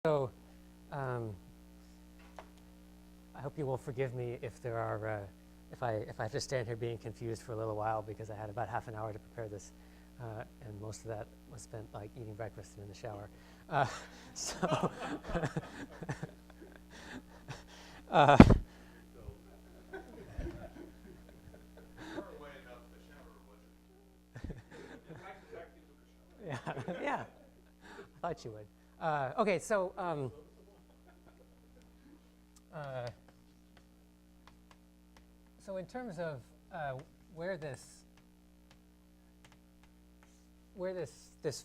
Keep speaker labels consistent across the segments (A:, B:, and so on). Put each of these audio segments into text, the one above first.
A: So I hope you will forgive me if there are, if I have to stand here being confused for a little while, because I had about half an hour to prepare this, and most of that was spent like eating breakfast and in the shower. So yeah, yeah, I thought you would. Okay, so so in terms of where this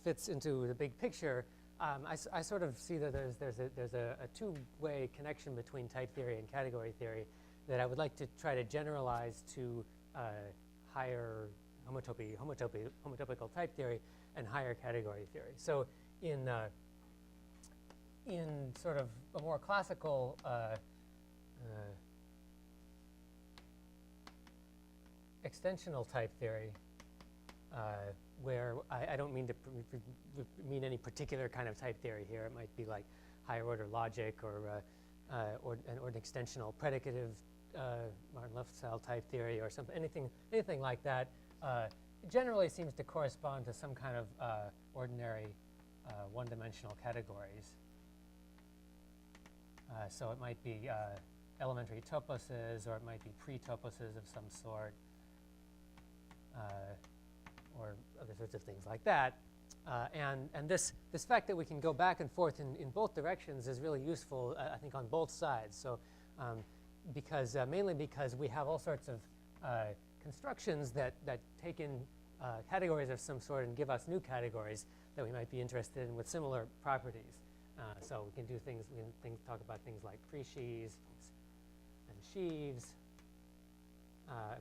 A: fits into the big picture, I sort of see that there's a two-way connection between type theory and category theory that I would like to try to generalize to higher homotopical type theory and higher category theory. So in sort of a more classical extensional type theory, where I don't mean to mean any particular kind of type theory here. It might be like higher order logic or an extensional predicative Martin-Left style type theory or something, anything like that. Generally seems to correspond to some kind of ordinary one-dimensional categories. So it might be elementary toposes, or it might be pre-toposes of some sort, or other sorts of things like that. And this fact that we can go back and forth in both directions is really useful, I think, on both sides. So mainly because we have all sorts of constructions that take in categories of some sort and give us new categories that we might be interested in with similar properties. So we can do things, talk about things like pre-sheaves and sheaves,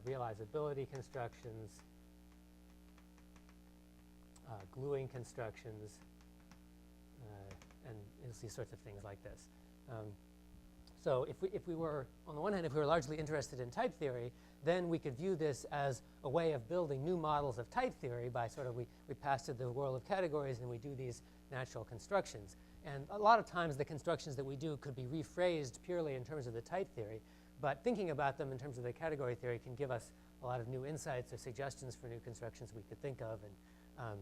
A: realizability constructions, gluing constructions, and these sorts of things like this. So if we were, on the one hand, if we were largely interested in type theory, then we could view this as a way of building new models of type theory by sort of, we pass to the world of categories and we do these natural constructions. And a lot of times the constructions that we do could be rephrased purely in terms of the type theory, but thinking about them in terms of the category theory can give us a lot of new insights or suggestions for new constructions we could think of, and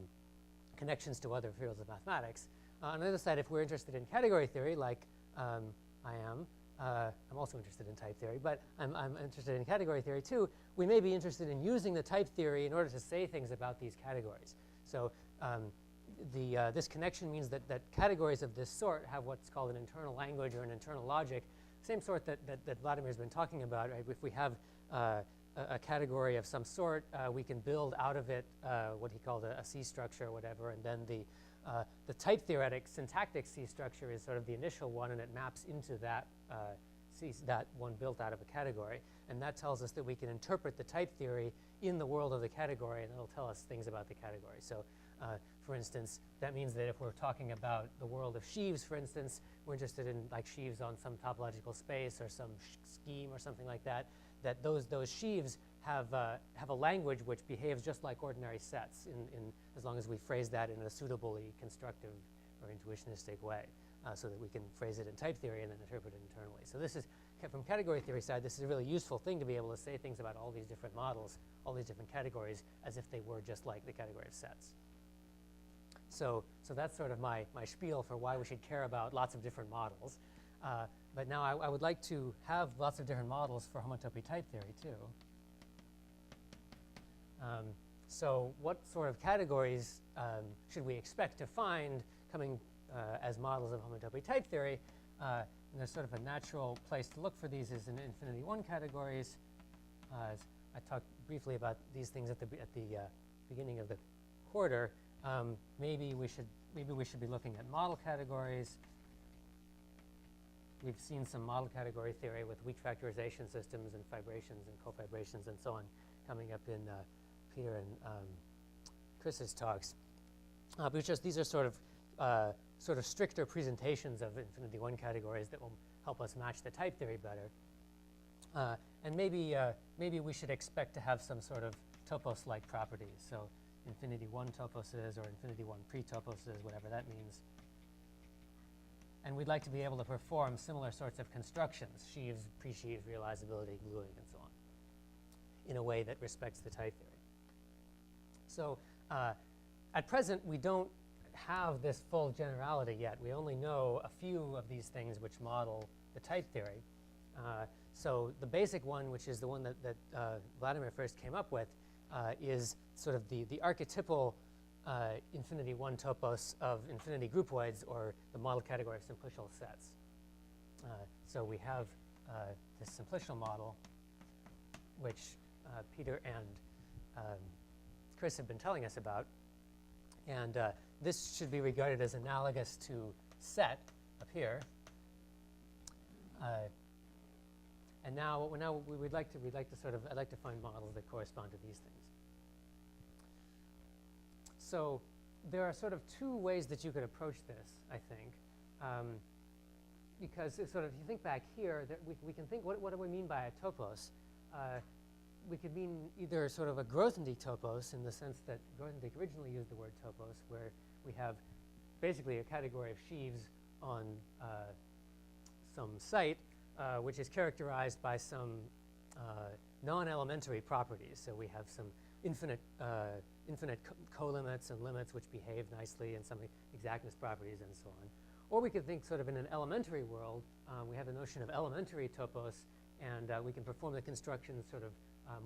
A: connections to other fields of mathematics. On the other side, if we're interested in category theory, like I am, I'm also interested in type theory, but I'm interested in category theory too. We may be interested in using the type theory in order to say things about these categories. So this connection means that categories of this sort have what's called an internal language or an internal logic, same sort that Vladimir's been talking about. Right? If we have a category of some sort, we can build out of it what he called a C structure or whatever, and then the type theoretic syntactic C structure is sort of the initial one, and it maps into that that one built out of a category. And that tells us that we can interpret the type theory in the world of the category, and it'll tell us things about the category. So for instance, that means that if we're talking about the world of sheaves, for instance, we're interested in like sheaves on some topological space or some scheme or something like that, that those sheaves have a language which behaves just like ordinary sets as long as we phrase that in a suitably constructive or intuitionistic way, so that we can phrase it in type theory and then interpret it internally. So this is, from category theory side, this is a really useful thing to be able to say things about all these different models, all these different categories, as if they were just like the category of sets. So that's sort of my spiel for why we should care about lots of different models. But now I would like to have lots of different models for homotopy type theory too. So what sort of categories should we expect to find coming as models of homotopy type theory? And there's sort of a natural place to look for these is in infinity 1 categories. I talked briefly about these things at the beginning of the quarter. Maybe we should be looking at model categories. We've seen some model category theory with weak factorization systems and fibrations and cofibrations and so on coming up in Peter and Chris's talks. But these are sort of stricter presentations of infinity 1 categories that will help us match the type theory better. And maybe we should expect to have some sort of topos-like properties. So infinity 1 toposes or infinity 1 pre-toposes, whatever that means. And we'd like to be able to perform similar sorts of constructions, sheaves, pre-sheaves, realizability, gluing, and so on, in a way that respects the type theory. So at present, we don't have this full generality yet. We only know a few of these things which model the type theory. So the basic one, which is the one that Vladimir first came up with, is sort of the archetypal infinity one topos of infinity groupoids, or the model category of simplicial sets. So we have this simplicial model, which Peter and Chris have been telling us about. And this should be regarded as analogous to set up here. And now we'd like to I'd like to find models that correspond to these things. So there are sort of two ways that you could approach this, I think, because it's sort of, if you think back here, that we can think, what do we mean by a topos? We could mean either sort of a Grothendieck topos, in the sense that Grothendieck originally used the word topos, where we have basically a category of sheaves on some site, which is characterized by some non-elementary properties. So we have some infinite colimits and limits which behave nicely, and some exactness properties, and so on. Or we could think sort of in an elementary world. We have the notion of elementary topos, and we can perform the construction sort of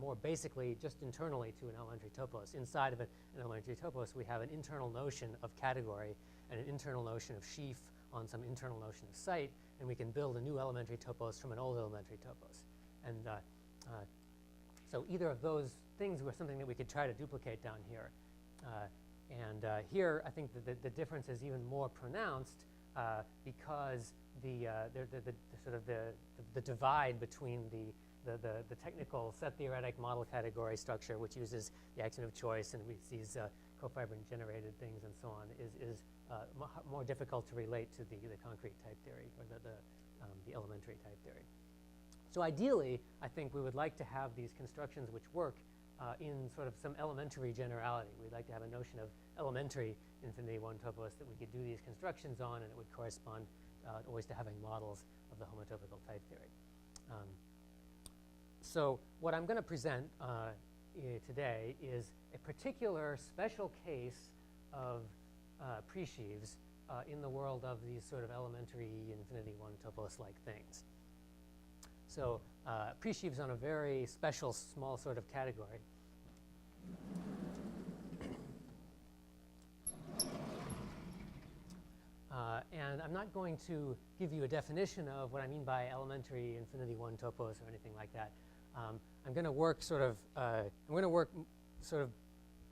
A: more basically just internally to an elementary topos. Inside of an elementary topos, we have an internal notion of category and an internal notion of sheaf on some internal notion of site, and we can build a new elementary topos from an old elementary topos. And so either of those things were something that we could try to duplicate down here. Here, I think that the difference is even more pronounced because the divide between the technical set theoretic model category structure, which uses the axiom of choice and these cofibrin generated things and so on, is more difficult to relate to the concrete type theory, or the elementary type theory. So ideally, I think we would like to have these constructions which work in sort of some elementary generality. We'd like to have a notion of elementary infinity one topos that we could do these constructions on, and it would correspond always to having models of the homotopical type theory. So what I'm going to present today is a particular special case of pre-sheaves in the world of these sort of elementary infinity one topos-like things. So pre-sheaves on a very special small sort of category. And I'm not going to give you a definition of what I mean by elementary infinity one topos or anything like that. I'm going to work sort of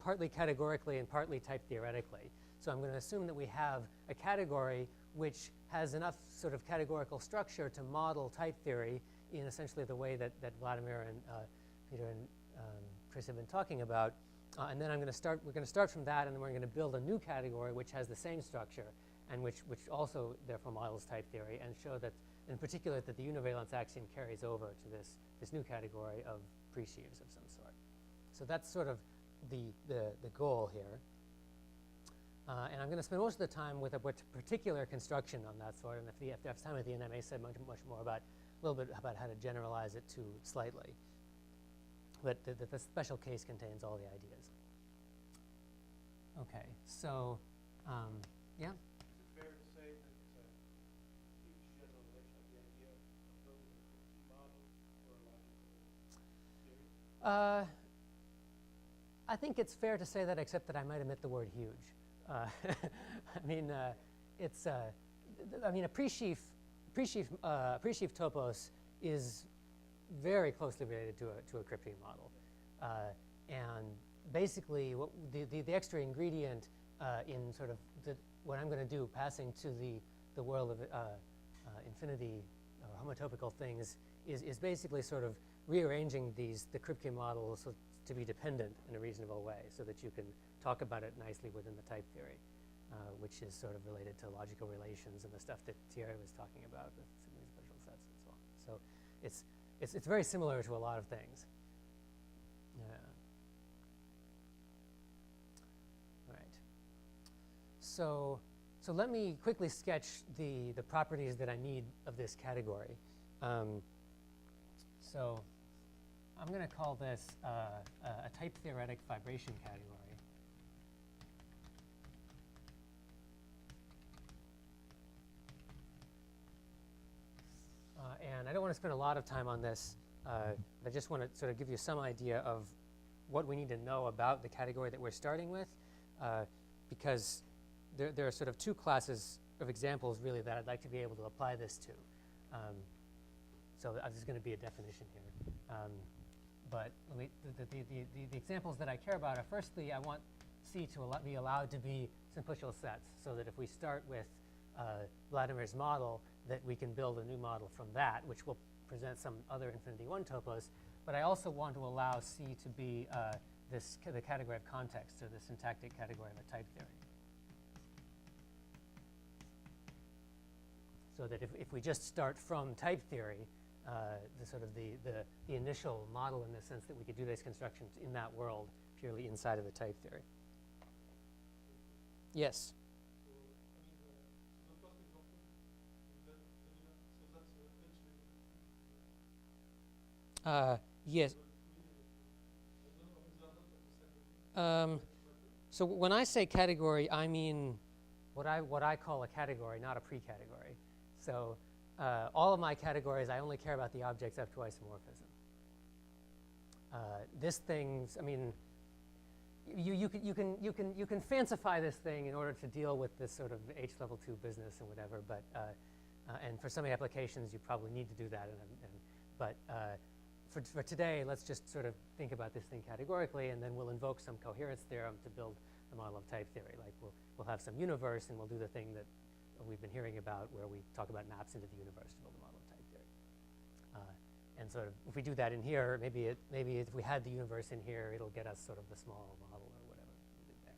A: partly categorically and partly type theoretically. So I'm going to assume that we have a category which has enough sort of categorical structure to model type theory in essentially the way that Vladimir and Peter and Chris have been talking about. And then we're going to start from that, and then we're going to build a new category which has the same structure, and which also therefore models type theory, and show that in particular that the univalence axiom carries over to this new category of pre-sheaves of some sort. So that's sort of the goal here. And I'm going to spend most of the time with a particular construction on that sort, and if you have time at the end, I may say much more about a little bit about how to generalize it too slightly. But the special case contains all the ideas. Okay, so yeah.
B: Is it fair to say that it's a huge generalization of the idea of building a Kripke model for a logical theory?
A: I think it's fair to say that, except that I might omit the word huge. I mean, a pre-sheaf topos is very closely related to a Kripke model, and basically, the extra ingredient in sort of what I'm going to do, passing to the world of infinity or homotopical things, is basically sort of rearranging the Kripke models to be dependent in a reasonable way, so that you can talk about it nicely within the type theory, which is sort of related to logical relations and the stuff that Thierry was talking about with special sets and so on. So it's very similar to a lot of things. All right. So So let me quickly sketch the properties that I need of this category. So I'm going to call this a type theoretic fibration category. And I don't want to spend a lot of time on this. I just want to sort of give you some idea of what we need to know about the category that we're starting with, because there are sort of two classes of examples, really, that I'd like to be able to apply this to. So this is going to be a definition here. But the examples that I care about are, firstly, I want C to be allowed to be simplicial sets, so that if we start with Vladimir's model, that we can build a new model from that, which will present some other infinity 1 topos. But I also want to allow C to be the category of context, or the syntactic category of a type theory. So that if we just start from type theory, the initial model, in the sense that we could do these constructions in that world purely inside of the type theory. Yes? Yes. So when I say category, I mean what I call a category, not a pre-category. So all of my categories, I only care about the objects up to isomorphism. This thing's, I mean, you can fancify this thing in order to deal with this sort of H level 2 business and whatever. But and for some applications, you probably need to do that. But for today, let's just sort of think about this thing categorically, and then we'll invoke some coherence theorem to build the model of type theory. Like we'll have some universe, and we'll do the thing that we've been hearing about, where we talk about maps into the universe to build a model of type theory. And sort of, if we do that in here, maybe if we had the universe in here, it'll get us sort of the small model or whatever we did there.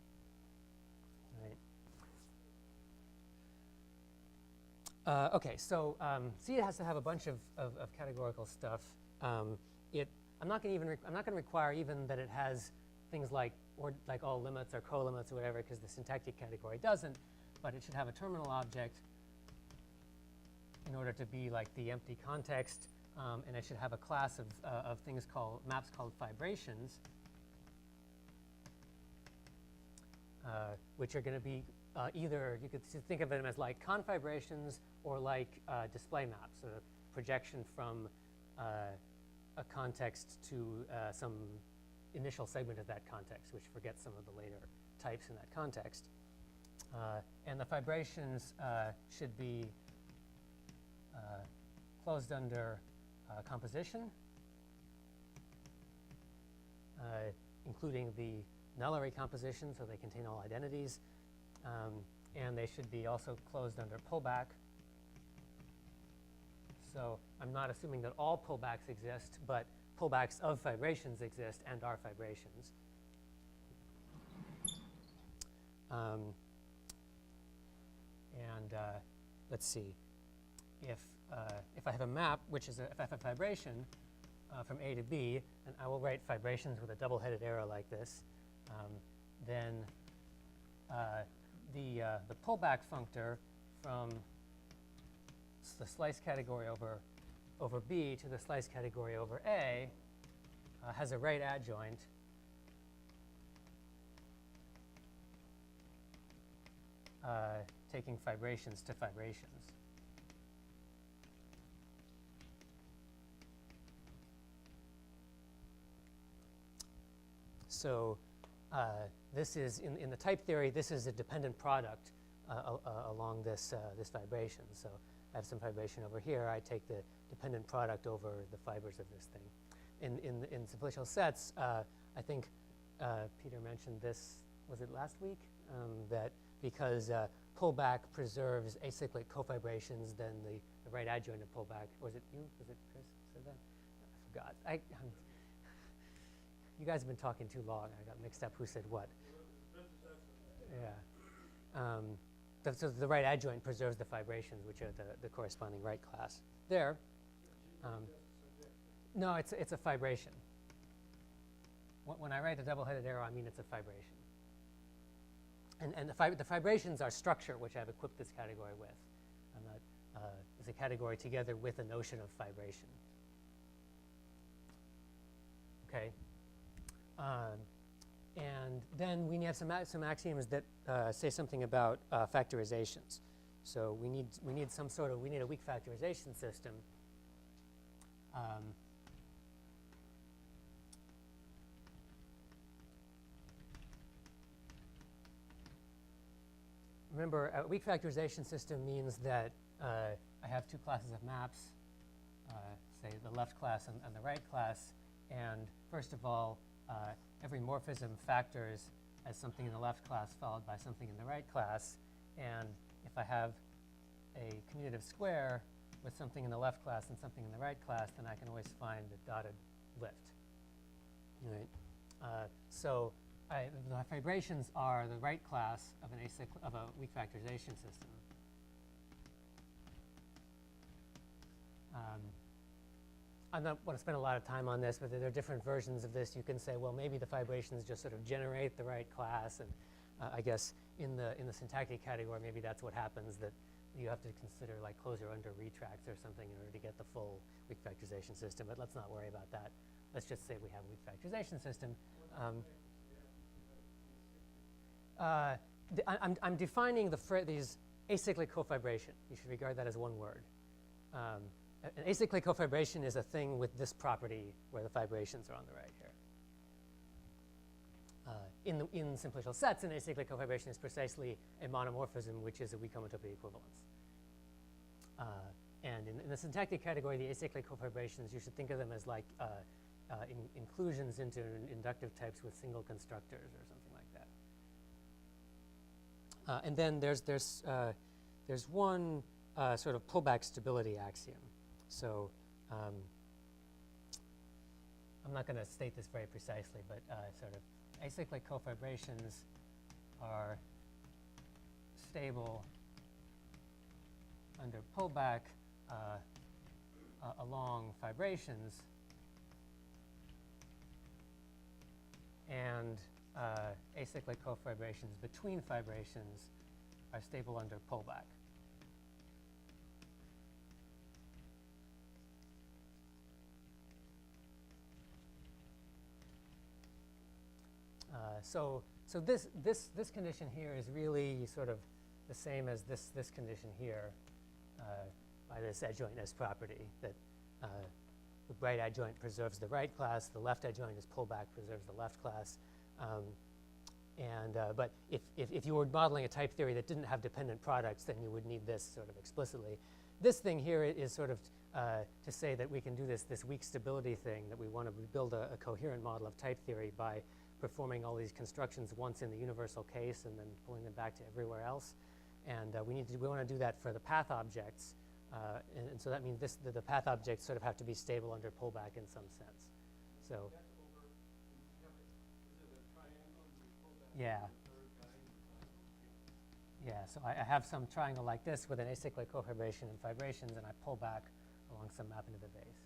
A: All right. Okay, so C has to have a bunch of categorical stuff. I'm not going to require even that it has things like all limits or co-limits or whatever, because the syntactic category doesn't. But it should have a terminal object in order to be like the empty context, and it should have a class of things called maps called fibrations, which are going to be either, you could think of them as like confibrations or like display maps, so projection from a context to some initial segment of that context, which forgets some of the later types in that context. And the fibrations should be closed under composition, including the nullary composition, so they contain all identities. And they should be also closed under pullback. So I'm not assuming that all pullbacks exist, but pullbacks of fibrations exist and are fibrations. Let's see, if I have a map, which is if I have a fibration from A to B, and I will write fibrations with a double-headed arrow like this, then the pullback functor from the slice category over B to the slice category over A has a right adjoint taking fibrations to fibrations. So this is, in the type theory, this is a dependent product along this fibration. So I have some fibration over here. I take the dependent product over the fibers of this thing. In simplicial sets, I think Peter mentioned this, was it last week? That because pullback preserves acyclic cofibrations, then the right adjoint of pullback, was it you? Was it Chris who said that? I forgot. You guys have been talking too long. I got mixed up who said what. Yeah. So the right adjoint preserves the fibrations, which are the corresponding right class. There. No, it's a fibration. When I write a double-headed arrow, I mean it's a fibration. And the fibrations are structure, which I've equipped this category with. I'm not, is a category together with a notion of fibration. Okay. And then we have some axioms that say something about factorizations. So we need a weak factorization system. Remember, a weak factorization system means that I have two classes of maps, say the left class and the right class. And first of all, every morphism factors as something in the left class followed by something in the right class. And if I have a commutative square with something in the left class and something in the right class, then I can always find the dotted lift. Right? So the fibrations are the right class of a weak factorization system. I don't want to spend a lot of time on this, but there are different versions of this. You can say, well, maybe the fibrations just sort of generate the right class, and I guess in the syntactic category, maybe that's what happens, that you have to consider like closure under retracts or something in order to get the full weak factorization system. But let's not worry about that. Let's just say we have a weak factorization system. I'm defining these acyclic cofibration. You should regard that as one word. An acyclic cofibration is a thing with this property where the fibrations are on the right here. In simplicial sets, an acyclic cofibration is precisely a monomorphism, which is a weak homotopy equivalence. And in the syntactic category, the acyclic cofibrations, you should think of them as like inclusions into inductive types with single constructors or something like that. And then there's one sort of pullback stability axiom. So I'm not going to state this very precisely, but sort of acyclic cofibrations are stable under pullback along fibrations, and acyclic cofibrations between fibrations are stable under pullback. So this condition here is really sort of the same as this condition here by this adjointness property, that the right adjoint preserves the right class, the left adjoint is pullback, preserves the left class. But if you were modeling a type theory that didn't have dependent products, then you would need this sort of explicitly. This thing here is sort of to say that we can do this weak stability thing, that we want to build a coherent model of type theory by performing all these constructions once in the universal case and then pulling them back to everywhere else. And we want to do that for the path objects. And so that means the path objects sort of have to be stable under pullback in some sense. So yeah. Yeah, so I have some triangle like this with an acyclic cofibration and fibrations, and I pull back along some map into the base.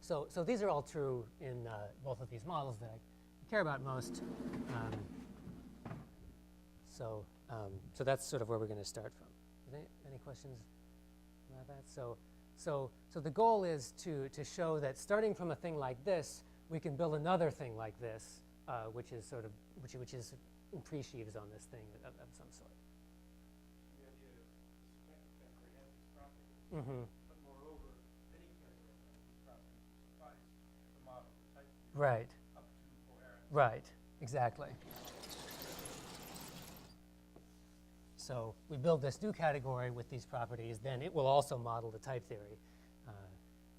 A: So these are all true in both of these models that I care about most. So that's sort of where we're going to start from. Any questions about that? So the goal is to show that starting from a thing like this, we can build another thing like this, which is sort of which is in pre-sheaves on this thing of some sort.
B: The idea is the syntactic category has these properties,
A: Mm-hmm.
B: but moreover, any category has these properties to suffice to model the type theory
A: Right.
B: up to coherence.
A: Right. Exactly. So we build this new category with these properties, then it will also model the type theory.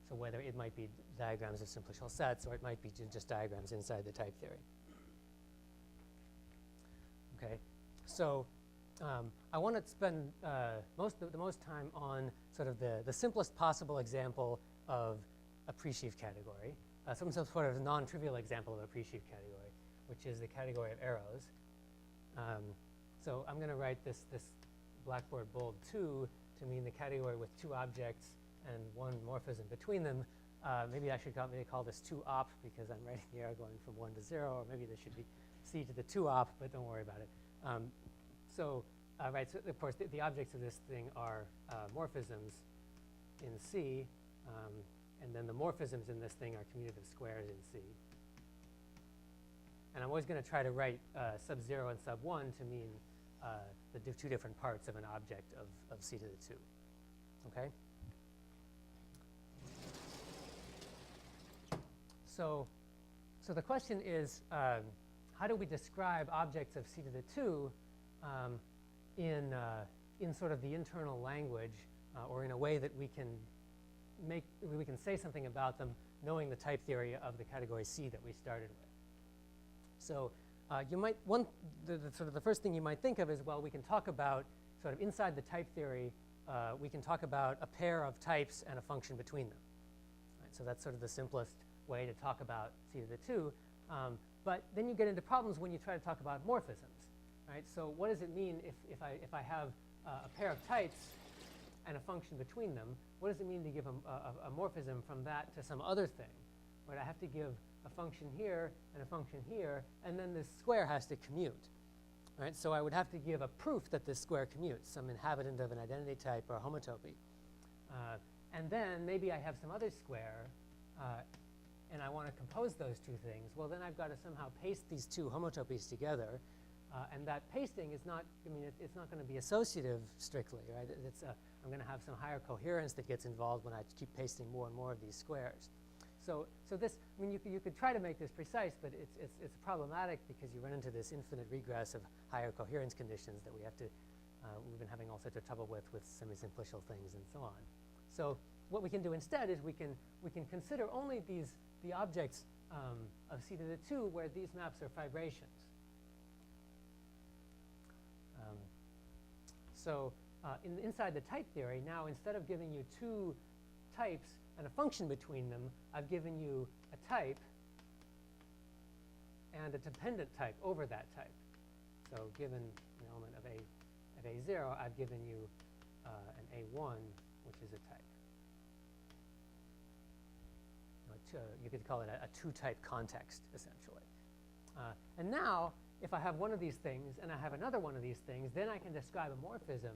A: So whether it might be diagrams of simplicial sets or it might be just diagrams inside the type theory. Okay, so I want to spend the most time on sort of the simplest possible example of a pre-sheaf category, some sort of non-trivial example of a pre-sheaf category, which is the category of arrows. So I'm going to write this Blackboard bold 2 to mean the category with two objects and one morphism between them, maybe I should maybe call this 2-op because I'm writing the arrow going from 1 to 0, or maybe this should be C to the 2-op, but don't worry about it. So of course, the objects of this thing are morphisms in C, and then the morphisms in this thing are commutative squares in C. And I'm always going to try to write sub-0 and sub-1 to mean the two different parts of an object of C to the 2. Okay? So the question is, how do we describe objects of C to the 2 in sort of the internal language, or in a way that we can say something about them, knowing the type theory of the category C that we started with. So you might the first thing you might think of is, well, we can talk about sort of inside the type theory. We can talk about a pair of types and a function between them. Right? So that's sort of the simplest way to talk about C to the 2. But then you get into problems when you try to talk about morphisms. Right? So what does it mean if I have a pair of types and a function between them? What does it mean to give a morphism from that to some other thing? Right? I have to give a function here and a function here, and then this square has to commute. Right? So I would have to give a proof that this square commutes, some inhabitant of an identity type or a homotopy. And then maybe I have some other square, and I want to compose those two things. Well, then I've got to somehow paste these two homotopies together. And that pasting is not, it's not going to be associative strictly, right? I'm going to have some higher coherence that gets involved when I keep pasting more and more of these squares. So this, you could try to make this precise, but it's problematic because you run into this infinite regress of higher coherence conditions that we've been having all sorts of trouble with semi-simplicial things and so on. So what we can do instead is we can consider only the objects of C to the 2 where these maps are fibrations. So inside the type theory, now instead of giving you two types and a function between them, I've given you a type and a dependent type over that type. So given an element of A0, I've given you an A1, which is a type. You could call it a two-type context, essentially. And now, if I have one of these things and I have another one of these things, then I can describe a morphism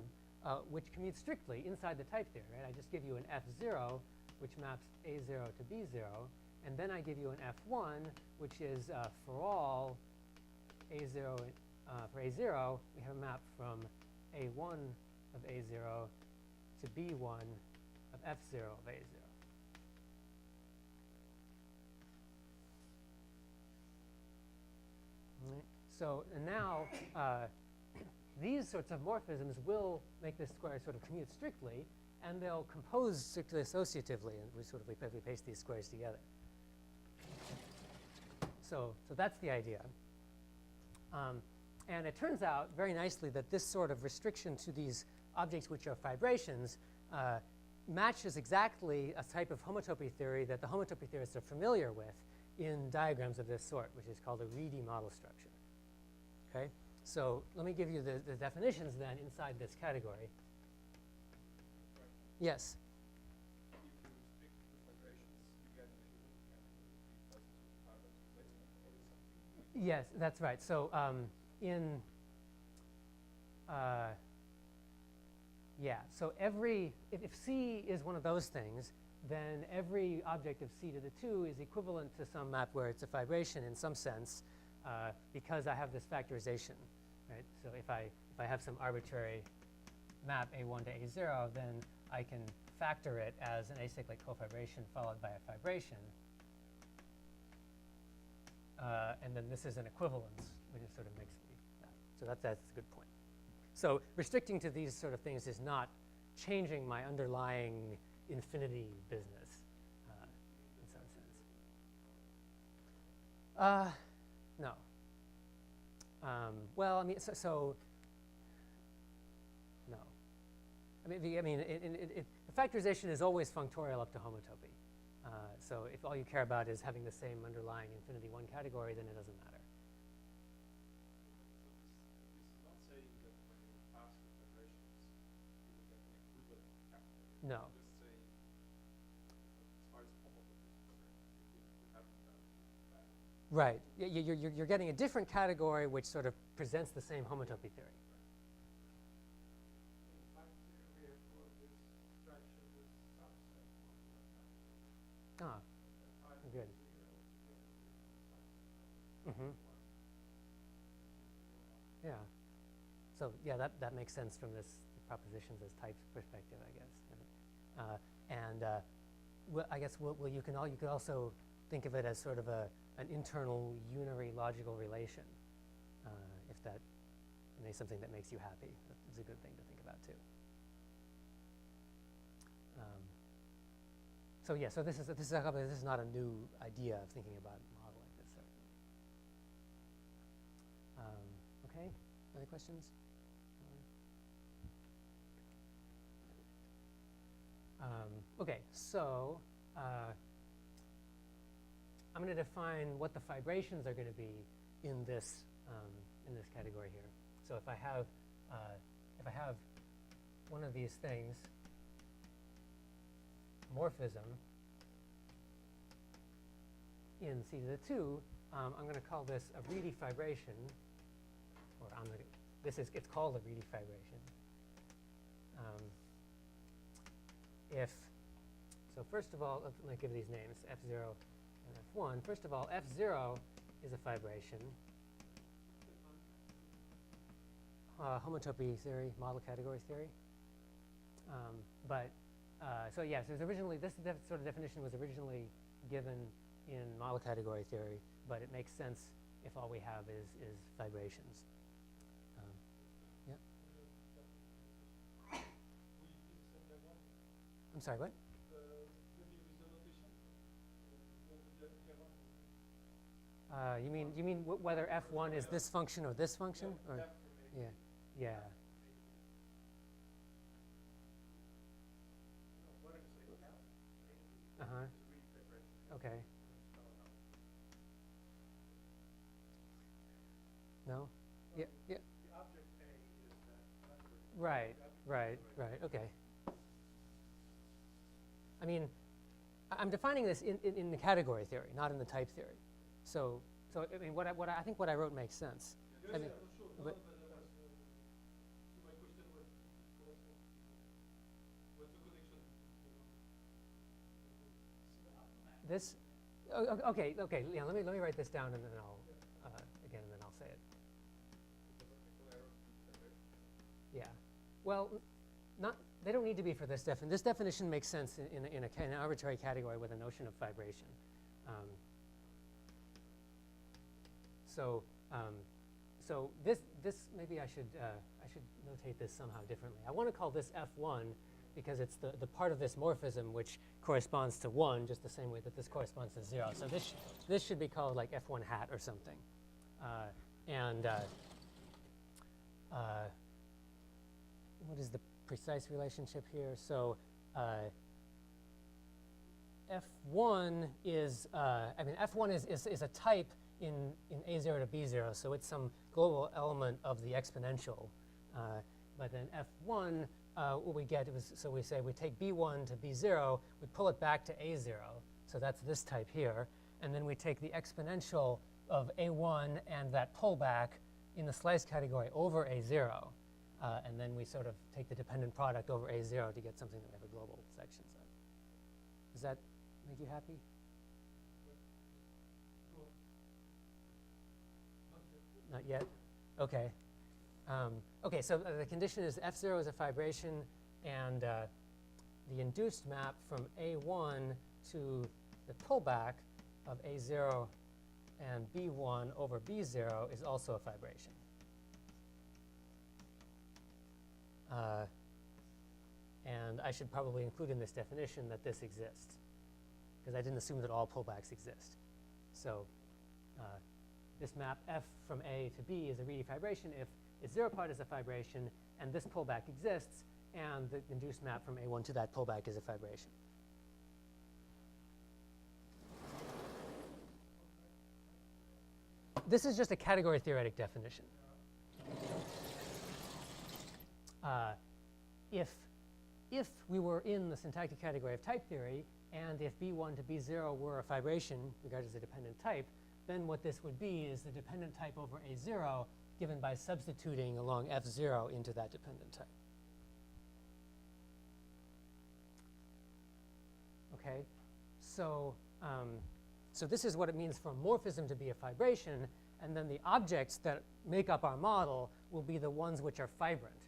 A: which commutes strictly inside the type theory. Right? I just give you an F0, which maps A0 to B0, and then I give you an F1, which is for all A0 for A0, we have a map from A1 of A0 to B1 of F0 of A0. So and now these sorts of morphisms will make this square sort of commute strictly, and they'll compose strictly associatively, and we paste these squares together. So that's the idea. And it turns out very nicely that this sort of restriction to these objects which are fibrations matches exactly a type of homotopy theory that the homotopy theorists are familiar with in diagrams of this sort, which is called a Reedy model structure. Okay? So let me give you the definitions then inside this category. Yes?
B: If you restrict the fibrations, you get an equivalent category because of the carbon replacement or something?
A: Yes, that's right. So so if C is one of those things, then every object of C to the 2 is equivalent to some map where it's a fibration in some sense, because I have this factorization, right? So if I have some arbitrary map A1 to A0, then I can factor it as an acyclic cofibration followed by a fibration. And then this is an equivalence, which is sort of makes me that. So that's a good point. So restricting to these sort of things is not changing my underlying infinity business in some sense. No. Well, I mean, no. The factorization is always functorial up to homotopy. So if all you care about is having the same underlying infinity 1 category, then it doesn't matter.
B: So this is not saying that when you pass the fibrations, you will get an equivalent category.
A: No.
B: Just saying, as far as homotopy
A: Right. You're getting a different category which sort of presents the same homotopy theory.
B: In fact, we have called this fraction the subset of the factor.
A: Ah, good. Yeah. So yeah, that makes sense from this propositions as types perspective, I guess. Well, I guess you can also think of it as sort of an internal unary logical relation, if that is something that makes you happy. It's a good thing to think about too. So yeah, so this is not a new idea of thinking about a model like this, certainly. Okay, other questions? Okay, so I'm going to define what the fibrations are going to be in this category here. So if I have one of these things, morphism in C to the 2, I'm going to call this a Reedy fibration, or it's called a Reedy fibration. So first of all, let me give these names, F0 and F1. First of all, F0 is a fibration. Homotopy theory, model category theory. So yes, this sort of definition was originally given in model category theory, but it makes sense if all we have is fibrations. Yeah. I'm sorry, what? You mean whether F1 is this function or this function? Or? Yeah. Yeah. Okay. No? Yeah. Yeah.
B: The object A is that.
A: Right. Okay. I mean, I'm defining this in the category theory, not in the type theory. So I mean, I think what I wrote makes sense.
B: Yes,
A: I mean,
B: sure.
A: but,
B: My question was, what's the connection between
A: this, okay. Yeah, let me write this down and then I'll again, and then I'll say it. Yeah. Well, they don't need to be for this definition. This definition makes sense in an arbitrary category with a notion of fibration. So this maybe I should notate this somehow differently. I want to call this F1 because it's the part of this morphism which corresponds to 1, just the same way that this corresponds to 0. So this should be called like F1 hat or something. What is the precise relationship here? So F1 is F1 is a type in A0 to B0, so it's some global element of the exponential. But then F1, what we get is, so we say we take B1 to B0, we pull it back to A0, so that's this type here, and then we take the exponential of A1 and that pullback in the slice category over A0, and then we sort of take the dependent product over A0 to get something that we have a global section of. Does that make you happy? Not yet? Okay. Okay, so the condition is F0 is a fibration, and the induced map from A1 to the pullback of A0 and B1 over B0 is also a fibration. And I should probably include in this definition that this exists, because I didn't assume that all pullbacks exist. So this map F from A to B is a Reedy fibration if its 0 part is a fibration and this pullback exists, and the induced map from A1 to that pullback is a fibration. This is just a category theoretic definition. If we were in the syntactic category of type theory, and if B1 to B0 were a fibration regarded as a dependent type, then what this would be is the dependent type over A0 given by substituting along F0 into that dependent type. Okay, so this is what it means for a morphism to be a fibration, and then the objects that make up our model will be the ones which are fibrant.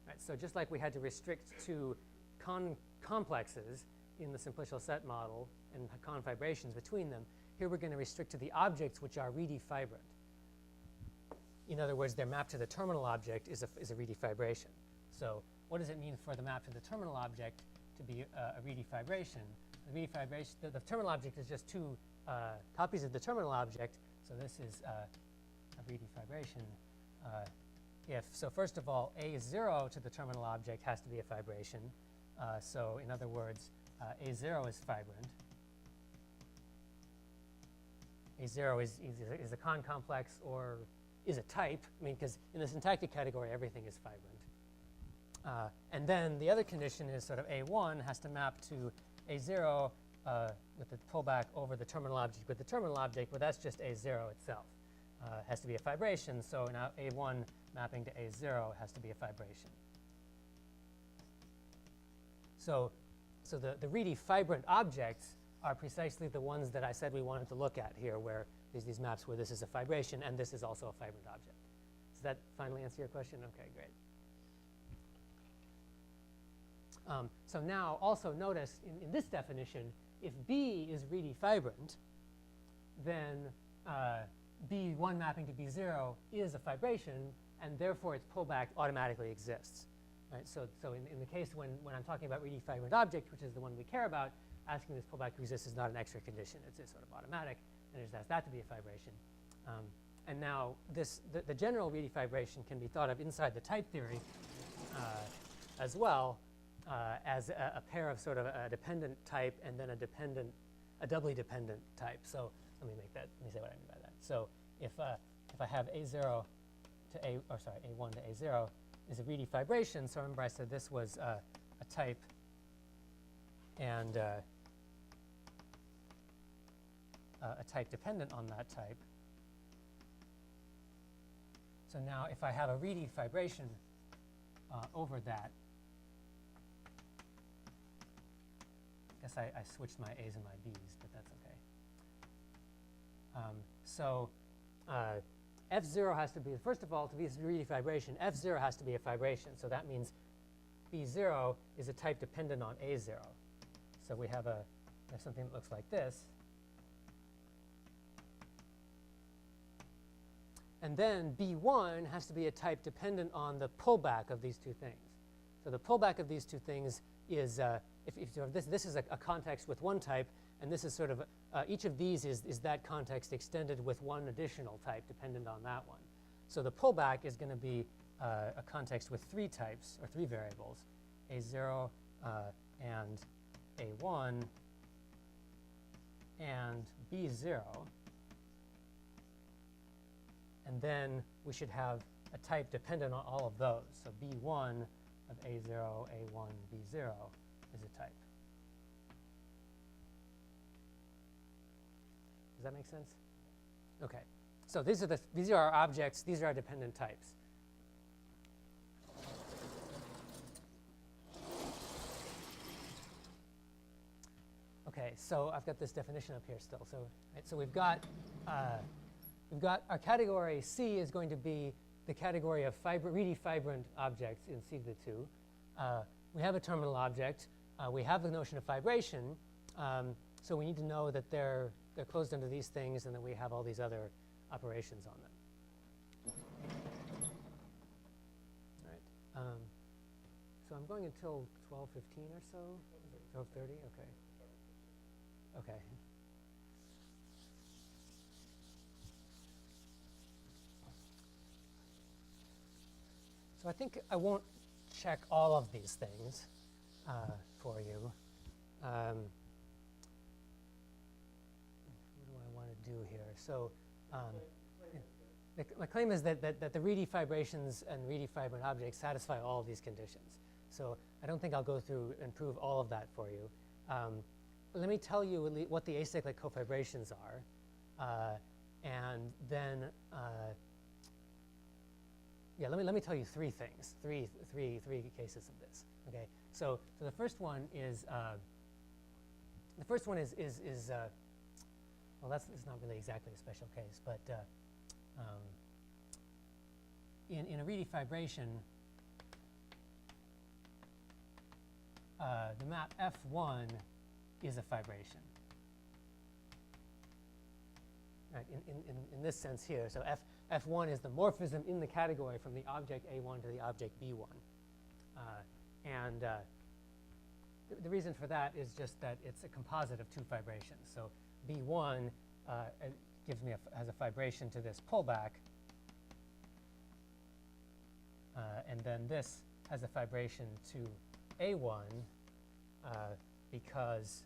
A: Right? So just like we had to restrict to complexes in the simplicial set model and confibrations between them, here we're going to restrict to the objects which are Reedy fibrant. In other words, their map to the terminal object is a Reedy fibration. So what does it mean for the map to the terminal object to be a Reedy fibration? The Reedy fibration, the terminal object is just two copies of the terminal object. So this is a Reedy fibration. So first of all, A0 to the terminal object has to be a fibration. So in other words, A0 is fibrant. A0 is a complex or is a type. I mean, because in the syntactic category, everything is fibrant. And then the other condition is sort of A1 has to map to A0 with the pullback over the terminal object. With the terminal object, well, that's just A0 itself. Has to be a fibration. So now A1 mapping to A0 has to be a fibration. So the Reedy fibrant objects are precisely the ones that I said we wanted to look at here, where there's these maps where this is a fibration and this is also a fibrant object. Does that finally answer your question? Okay, great. So now also notice in this definition, if B is Reedy fibrant, then B1 mapping to B0 is a fibration, and therefore its pullback automatically exists. Right? So in the case when I'm talking about Reedy fibrant object, which is the one we care about, asking this pullback to exist is not an extra condition. It's sort of automatic, and it just asks that to be a fibration. And now the general Reedy fibration can be thought of inside the type theory as well as a pair of sort of a dependent type and then a doubly dependent type. So let me say what I mean by that. So if I have A0 to A1 to A0 is a Reedy fibration. So remember I said this was a type and a type dependent on that type. So now if I have a Reedy fibration over that, I guess I switched my A's and my B's, but that's okay. F0 has to be, first of all, to be a Reedy fibration, F0 has to be a fibration. So that means B0 is a type dependent on A0. So we have something that looks like this. And then B1 has to be a type dependent on the pullback of these two things. So the pullback of these two things is, if you have this is a context with one type, and this is sort of, each of these is that context extended with one additional type dependent on that one. So the pullback is going to be a context with three types, or three variables, A0 and A1 and B0. And then we should have a type dependent on all of those. So B1 of A0, A1, B0 is a type. Does that make sense? Okay. So these are our objects. These are our dependent types. Okay. So I've got this definition up here still. So so we've got our category C is going to be the category of Reedy fibrant objects in C to the 2. We have a terminal object. We have the notion of fibration. So we need to know that they're closed under these things and that we have all these other operations on them. All right. So I'm going until 12:15 or so? 12:30? Okay. Okay. So I think I won't check all of these things for you. What do I want to do here? So my claim is that the Reedy fibrations and Reedy fibrant objects satisfy all of these conditions. So I don't think I'll go through and prove all of that for you. Let me tell you what the acyclic cofibrations are. And then, yeah, let me tell you three things, three cases of this. Okay, so the first one is well, that's not really exactly a special case, but in a Reedy fibration, the map F1 is a fibration. Right, in this sense here, so F1 is the morphism in the category from the object A1 to the object B1. The reason for that is just that it's a composite of two fibrations. So B1 has a fibration to this pullback, and then this has a fibration to A1 because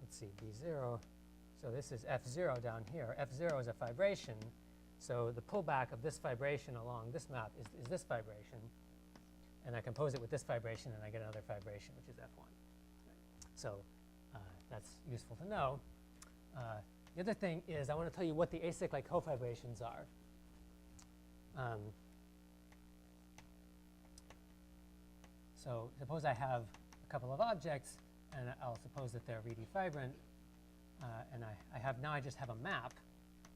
A: let's see, B0. So this is F0 down here. F0 is a fibration. So the pullback of this fibration along this map is this fibration. And I compose it with this fibration, and I get another fibration, which is F1. So that's useful to know. The other thing is I want to tell you what the acyclic cofibrations are. So suppose I have a couple of objects, and I'll suppose that they're Reedy fibrant, and I just have a map,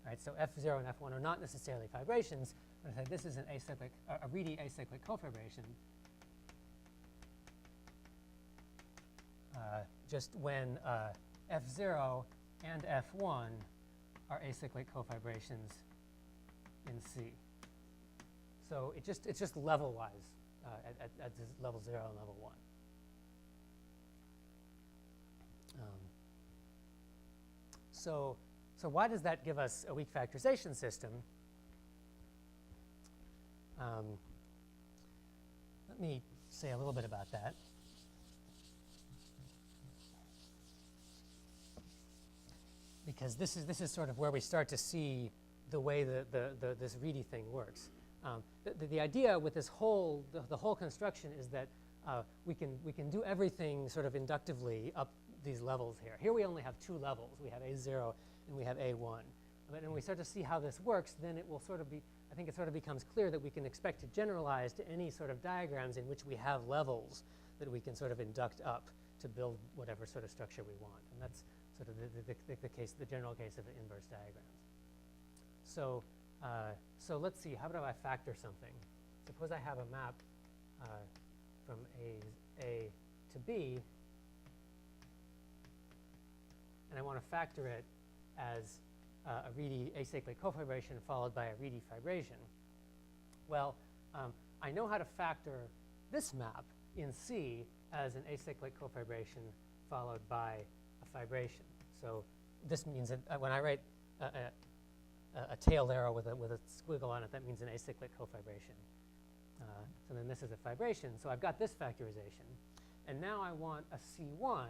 A: right? So F0 and F1 are not necessarily fibrations, but I say this is a Reedy acyclic cofibration. Just when F0 and F1 are acyclic cofibrations in C. So it's just level-wise at this level 0 and level 1. So why does that give us a weak factorization system? Let me say a little bit about that. Because this is sort of where we start to see the way this Reedy thing works. The idea with this whole the whole construction is that we can do everything sort of inductively up these levels here. Here we only have two levels. We have A0 and we have A1. But when we start to see how this works, then it will sort of be, I think it sort of becomes clear that we can expect to generalize to any sort of diagrams in which we have levels that we can sort of induct up to build whatever sort of structure we want. And that's sort of the general case of the inverse diagrams. So let's see, how do I factor something? Suppose I have a map from A to B, and I want to factor it as a Reedy acyclic cofibration followed by a Reedy fibration. Well, I know how to factor this map in C as an acyclic cofibration followed by a fibration. So this means that when I write a tailed arrow with a squiggle on it, that means an acyclic cofibration. So then this is a fibration. So I've got this factorization. And now I want a C1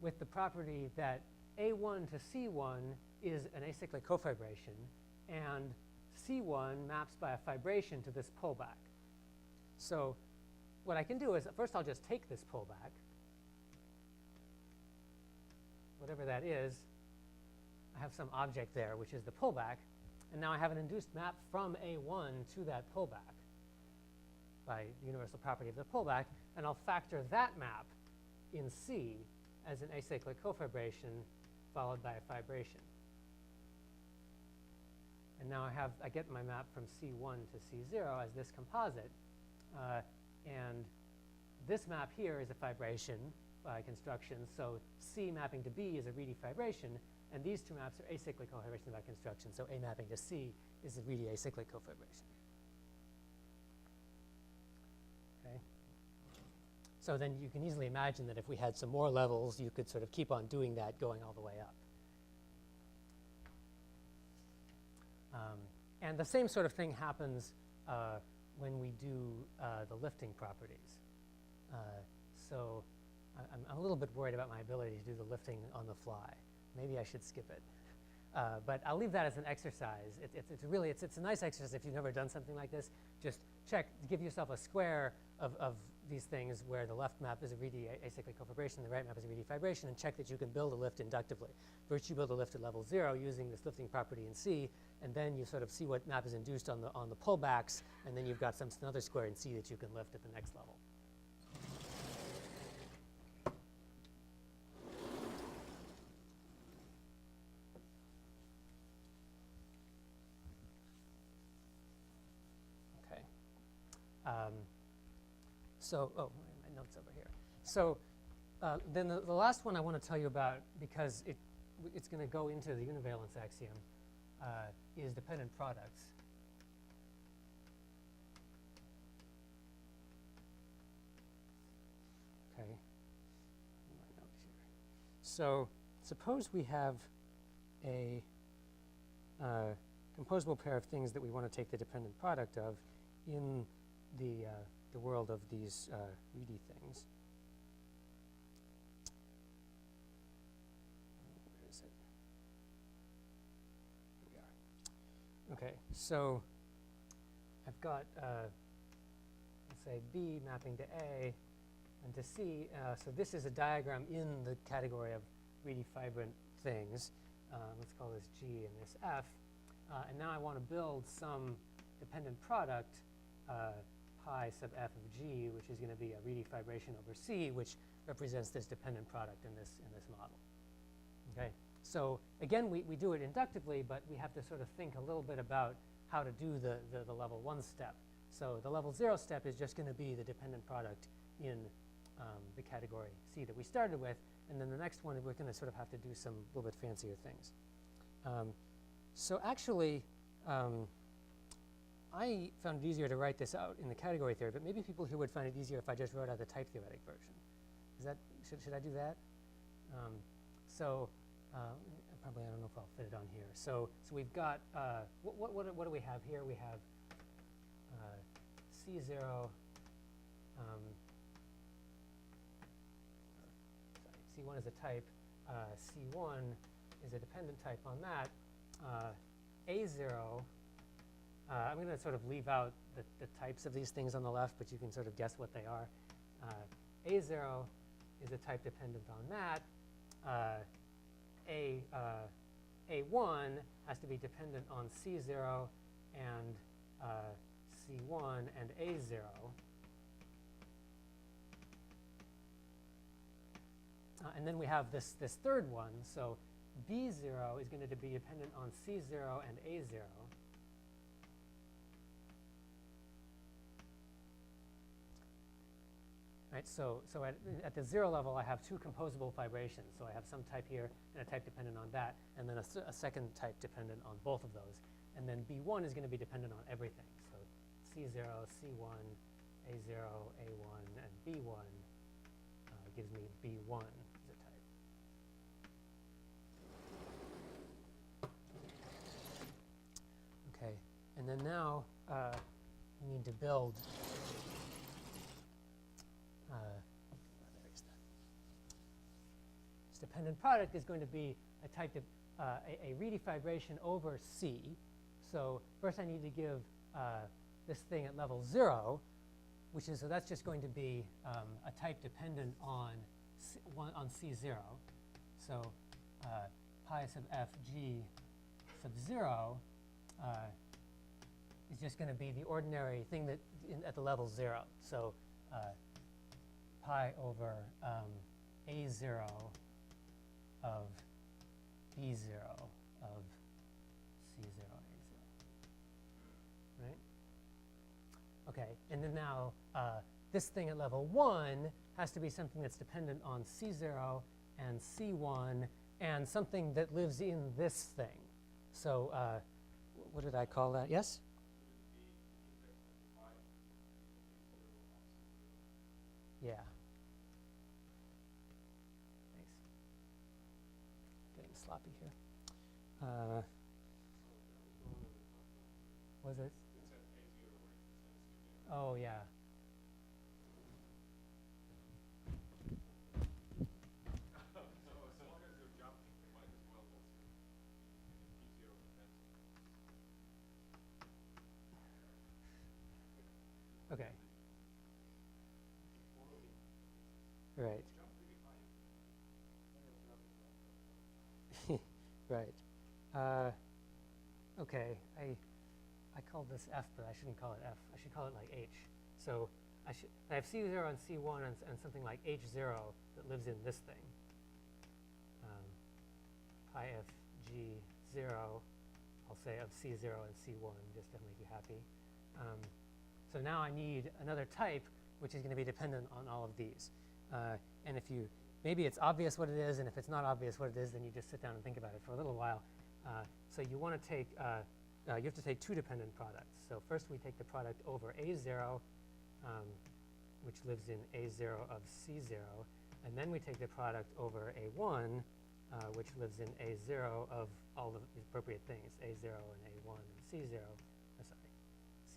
A: with the property that A1 to C1 is an acyclic cofibration, and C1 maps by a fibration to this pullback. So what I can do is, first I'll just take this pullback, whatever that is. I have some object there, which is the pullback, and now I have an induced map from A1 to that pullback by the universal property of the pullback, and I'll factor that map in C as an acyclic cofibration followed by a fibration. And now I get my map from C1 to C0 as this composite, and this map here is a fibration by construction, so C mapping to B is a Reedy fibration, and these two maps are acyclic cofibration by construction, so A mapping to C is a Reedy acyclic cofibration. Okay. So then you can easily imagine that if we had some more levels, you could sort of keep on doing that going all the way up. And the same sort of thing happens when we do the lifting properties. So I'm a little bit worried about my ability to do the lifting on the fly. Maybe I should skip it. But I'll leave that as an exercise. It's a nice exercise if you've never done something like this. Just check, give yourself a square of these things where the left map is a Reedy acyclic cofibration, the right map is a Reedy fibration, and check that you can build a lift inductively. First you build a lift at level 0 using this lifting property in C, and then you sort of see what map is induced on the pullbacks, and then you've got another square in C that you can lift at the next level. Okay. Oh, my notes over here. So then the last one I want to tell you about, because it's going to go into the univalence axiom, is dependent products. Okay. My notes here. So suppose we have a composable pair of things that we want to take the dependent product of in the world of these Reedy things. Where is it? Here we are. Okay, so I've got, let's say, B mapping to A and to C. So this is a diagram in the category of Reedy fibrant things. Let's call this G and this F. And now I want to build some dependent product, pi sub f of G, which is going to be a Reedy fibration over C, which represents this dependent product in this model. Okay. So again, we do it inductively, but we have to sort of think a little bit about how to do the level 1 step. So the level 0 step is just going to be the dependent product in the category C that we started with, and then the next one we're going to sort of have to do some little bit fancier things. So actually, I found it easier to write this out in the category theory, but maybe people here would find it easier if I just wrote out the type theoretic version. Is that, should I do that? Probably, I don't know if I'll fit it on here. So we've got, what do we have here? We have C0, C1 is a type, C1 is a dependent type on that. A0, I'm going to sort of leave out the types of these things on the left, but you can sort of guess what they are. A0 is a type dependent on that. A1 has to be dependent on C0 and C1 and A0. And then we have this third one. So B0 is going to be dependent on C0 and A0. Right, so at the 0 level, I have two composable fibrations. So I have some type here and a type dependent on that, and then a second type dependent on both of those. And then B1 is going to be dependent on everything. So C0, C1, A0, A1, and B1 gives me B1 as a type. Okay, and then now we need to build this dependent product is going to be a type of a Reedy fibration over C. So first I need to give this thing at level 0, which is, so that's just going to be a type dependent on C0. So pi sub f g sub 0 is just going to be the ordinary thing that at the level 0. So pi over A0 of B0 of C0 A0. Right? Okay, and then now this thing at level 1 has to be something that's dependent on C0 and C1 and something that lives in this thing. So what did I call that? Yes? Yeah. Thanks. Getting sloppy here. Was it? Oh, yeah. Okay. Right.
B: Jump really high. I know it's
A: Right. Okay. I called this F, but I shouldn't call it F. I should call it like H. So I have C0 and C1 and something like H0 that lives in this thing. Pi f G0, I'll say of C0 and C1, just to make you happy. So now I need another type, which is going to be dependent on all of these. And if you, maybe it's obvious what it is, and if it's not obvious what it is, then you just sit down and think about it for a little while. So you want to take, you have to take two dependent products. So first we take the product over A0, which lives in A0 of C0, and then we take the product over A1, which lives in A0 of all the appropriate things, A0 and A1 and C0,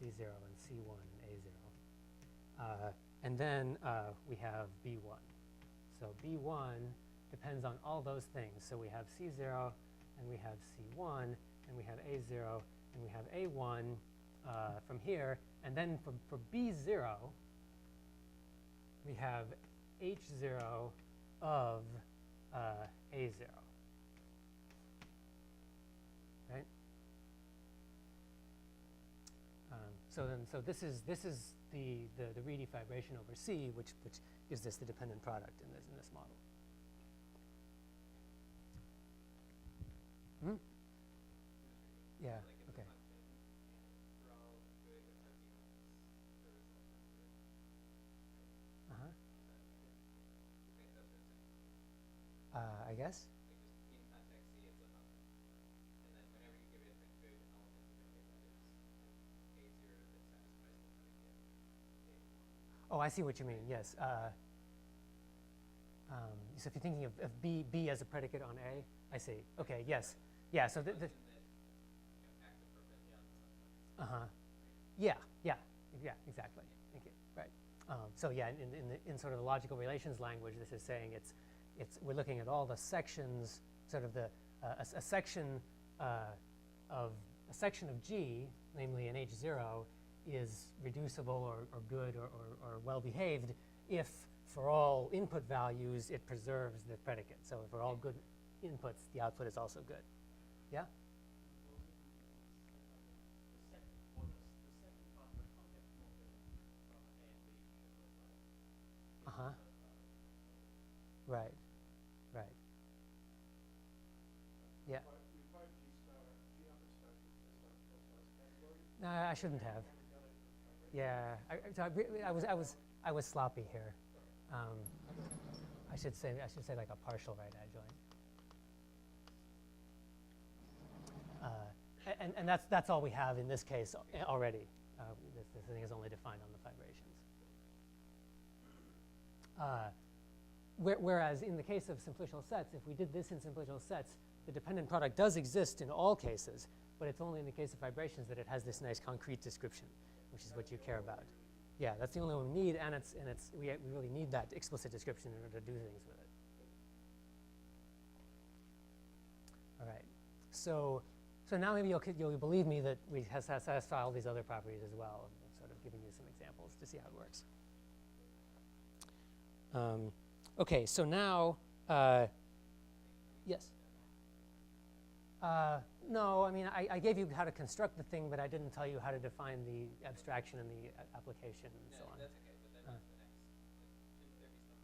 A: C0 and C1 and A0. And then we have B1. So B1 depends on all those things. So we have C0, and we have C1, and we have A0, and we have A1 from here. And then for B0, we have H0 of A0. Right? So this is the Reedy fibration over C, which gives this the dependent product in this model. Hmm? Yeah. Okay. I guess. Oh, I see what you mean. Yes. So if you're thinking of B as a predicate on A, I see. Okay. Yes. Yeah. So Yeah. Yeah. Yeah. Exactly. Thank you. Right. So yeah, in sort of the logical relations language, this is saying we're looking at all the sections, sort of a section of G, namely an H0, is reducible or good or well behaved if for all input values it preserves the predicate. So for all good inputs, the output is also good. Yeah? Uh-huh. Right. Right. Yeah. No, I shouldn't have. Yeah, I was sloppy here. I should say like a partial right adjoint. And that's all we have in this case already. This thing is only defined on the fibrations. Whereas in the case of simplicial sets, if we did this in simplicial sets, the dependent product does exist in all cases, but it's only in the case of fibrations that it has this nice concrete description, which is what you care about. Yeah, that's the only one we need, and we really need that explicit description in order to do things with it. All right. So now maybe you'll believe me that we have satisfy all these other properties as well. I'm sort of giving you some examples to see how it works. Okay, so now, yes. No, I mean, I gave you how to construct the thing, but I didn't tell you how to define the abstraction and the application and so on.
C: That's okay, but then what's the next? Shouldn't there be some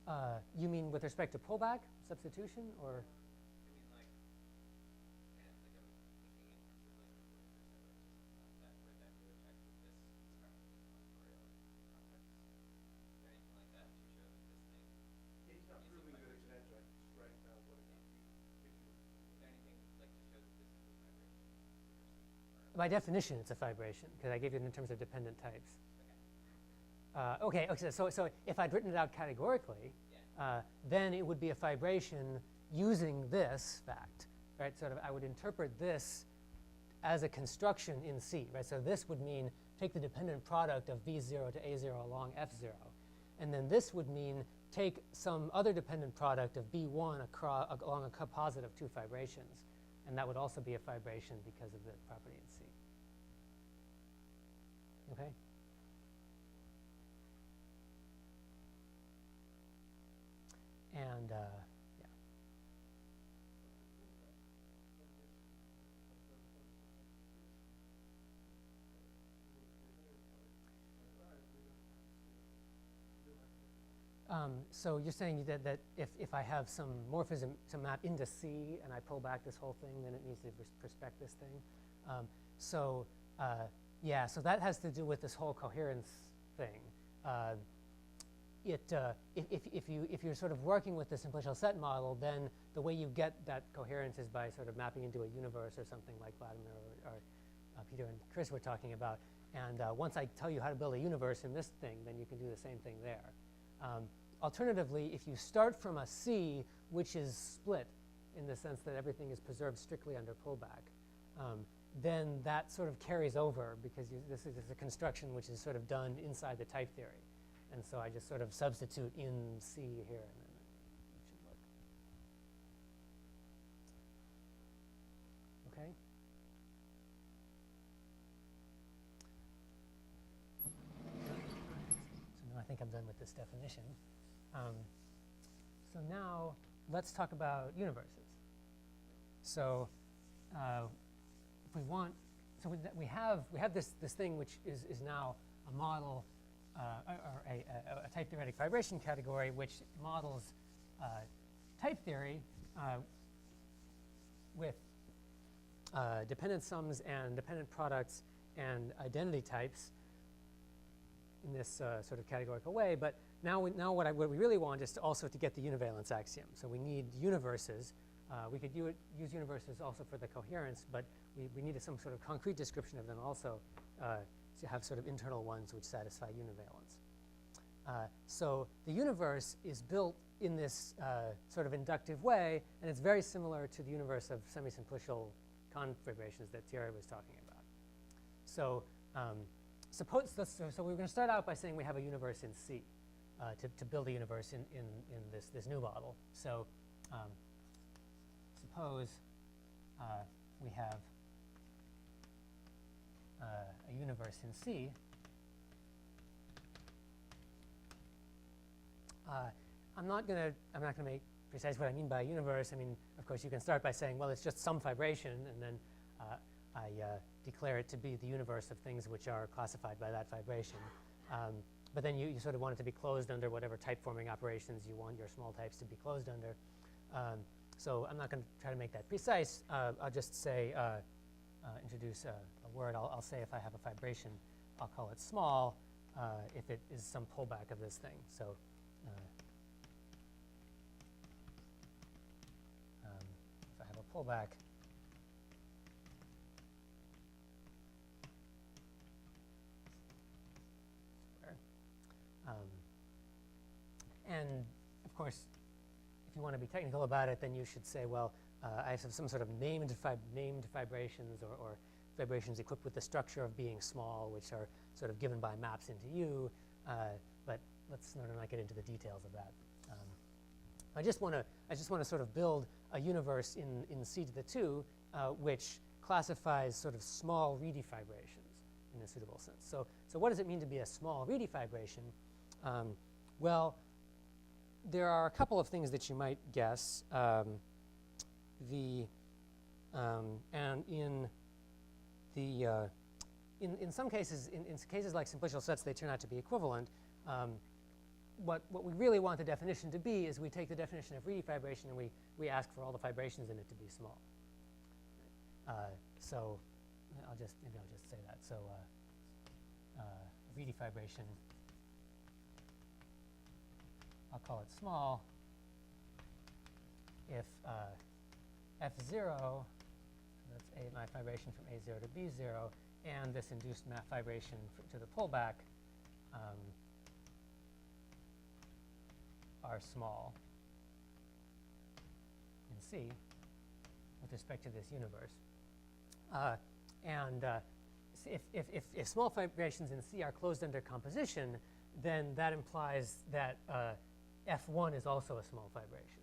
C: factoriality?
A: You mean with respect to pullback substitution, or?
C: I mean, like, kind of like I'm thinking in terms of like the literature set or something like that, where that really checks with this construction in factorial context. Is there anything like that to show that this thing?
B: It's not proving that it's an adjoint right now, but it could be.
C: Is there anything like to show that this is a fibration?
A: By definition, it's a fibration, because I gave you it in terms of dependent types.
C: Okay.
A: Okay, so if I'd written it out categorically, then it would be a fibration using this fact, right? Sort of, I would interpret this as a construction in C, right? So this would mean take the dependent product of B0 to A0 along F0, and then this would mean take some other dependent product of B1 along a composite of two fibrations, and that would also be a fibration because of the property in C. Okay? And yeah. So you're saying that if I have some morphism to map into C and I pull back this whole thing, then it needs to prospect this thing. Yeah, so that has to do with this whole coherence thing. If you're sort of working with the simplicial set model, then the way you get that coherence is by sort of mapping into a universe or something like Vladimir or Peter and Chris were talking about. And once I tell you how to build a universe in this thing, then you can do the same thing there. Alternatively, if you start from a C, which is split in the sense that everything is preserved strictly under pullback, then that sort of carries over because this is a construction which is sort of done inside the type theory. And so I just sort of substitute in C here, and then it should work. Okay? So now I think I'm done with this definition. So now let's talk about universes. So if we want, so we have this thing which is now a model or a type theoretic fibration category which models type theory with dependent sums and dependent products and identity types in this sort of categorical way. But now what we really want is also to get the univalence axiom. So we need universes. We could use universes also for the coherence, but we needed some sort of concrete description of them also to have sort of internal ones which satisfy univalence. So the universe is built in this sort of inductive way, and it's very similar to the universe of semi-simplicial configurations that Thierry was talking about. So so we're going to start out by saying we have a universe in C to build a universe in this new model. So suppose we have a universe in C. I'm not going to make precise what I mean by a universe. I mean, of course, you can start by saying, well, it's just some fibration, and then I declare it to be the universe of things which are classified by that fibration. But then you sort of want it to be closed under whatever type-forming operations you want your small types to be closed under. So I'm not going to try to make that precise. I'll just say, introduce a word. I'll say if I have a fibration, I'll call it small if it is some pullback of this thing. So if I have a pullback, and of course, if you want to be technical about it, then you should say, well, I have some sort of named fibrations or fibrations equipped with the structure of being small, which are sort of given by maps into U. But let's not get into the details of that. I just want to sort of build a universe in C to the 2, which classifies sort of small Reedy fibrations in a suitable sense. So what does it mean to be a small Reedy fibration? Well, there are a couple of things that you might guess. And in some cases, in cases like simplicial sets, they turn out to be equivalent. What we really want the definition to be is we take the definition of Reedy fibration and we ask for all the fibrations in it to be small. So maybe I'll just say that. So Reedy fibration, I'll call it small if F0, so that's my fibration from A0 to B0, and this induced map fibration to the pullback are small in C with respect to this universe. If small fibrations in C are closed under composition, then that implies that F1 is also a small fibration.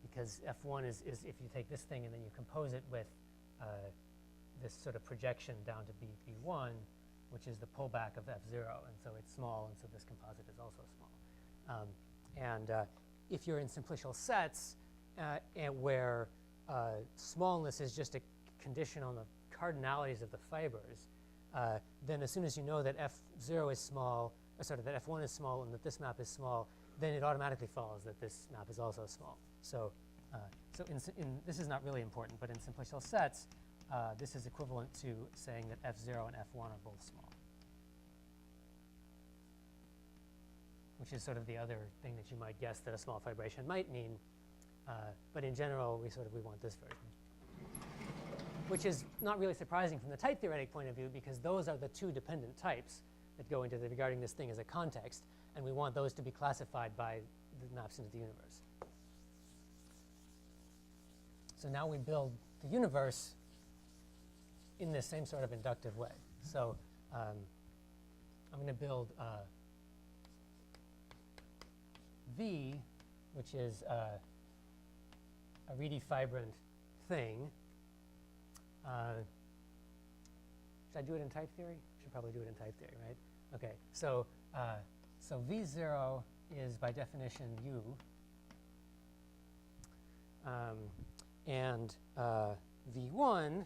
A: Because F1 is if you take this thing and then you compose it with this sort of projection down to B1, which is the pullback of F0, and so it's small, and so this composite is also small. And if you're in simplicial sets and where smallness is just a condition on the cardinalities of the fibers, then as soon as you know that F0 is small, that F1 is small and that this map is small, then it automatically follows that this map is also small. So, this is not really important, but in simplicial sets, this is equivalent to saying that F0 and F1 are both small, which is sort of the other thing that you might guess that a small fibration might mean. But in general, we want this version, which is not really surprising from the type theoretic point of view, because those are the two dependent types that go into regarding this thing as a context, and we want those to be classified by the maps into the universe. So now we build the universe in this same sort of inductive way. So I'm going to build V, which is a Reedy fibrant thing. Should I do it in type theory? Should probably do it in type theory, right? Okay. So so V0 is by definition U, and V1.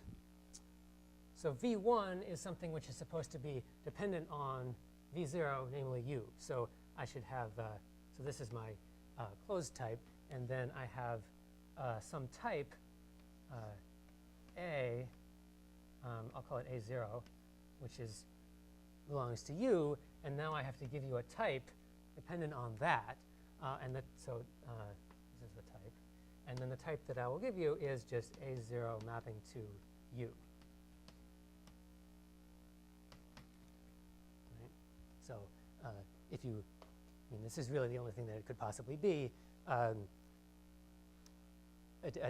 A: So V1 is something which is supposed to be dependent on V0, namely U. So I should have, so this is my closed type, and then I have some type A, I'll call it A0, which belongs to U, and now I have to give you a type dependent on that, so this is the type. And then the type that I will give you is just A0 mapping to U. Right? So if you, this is really the only thing that it could possibly be. A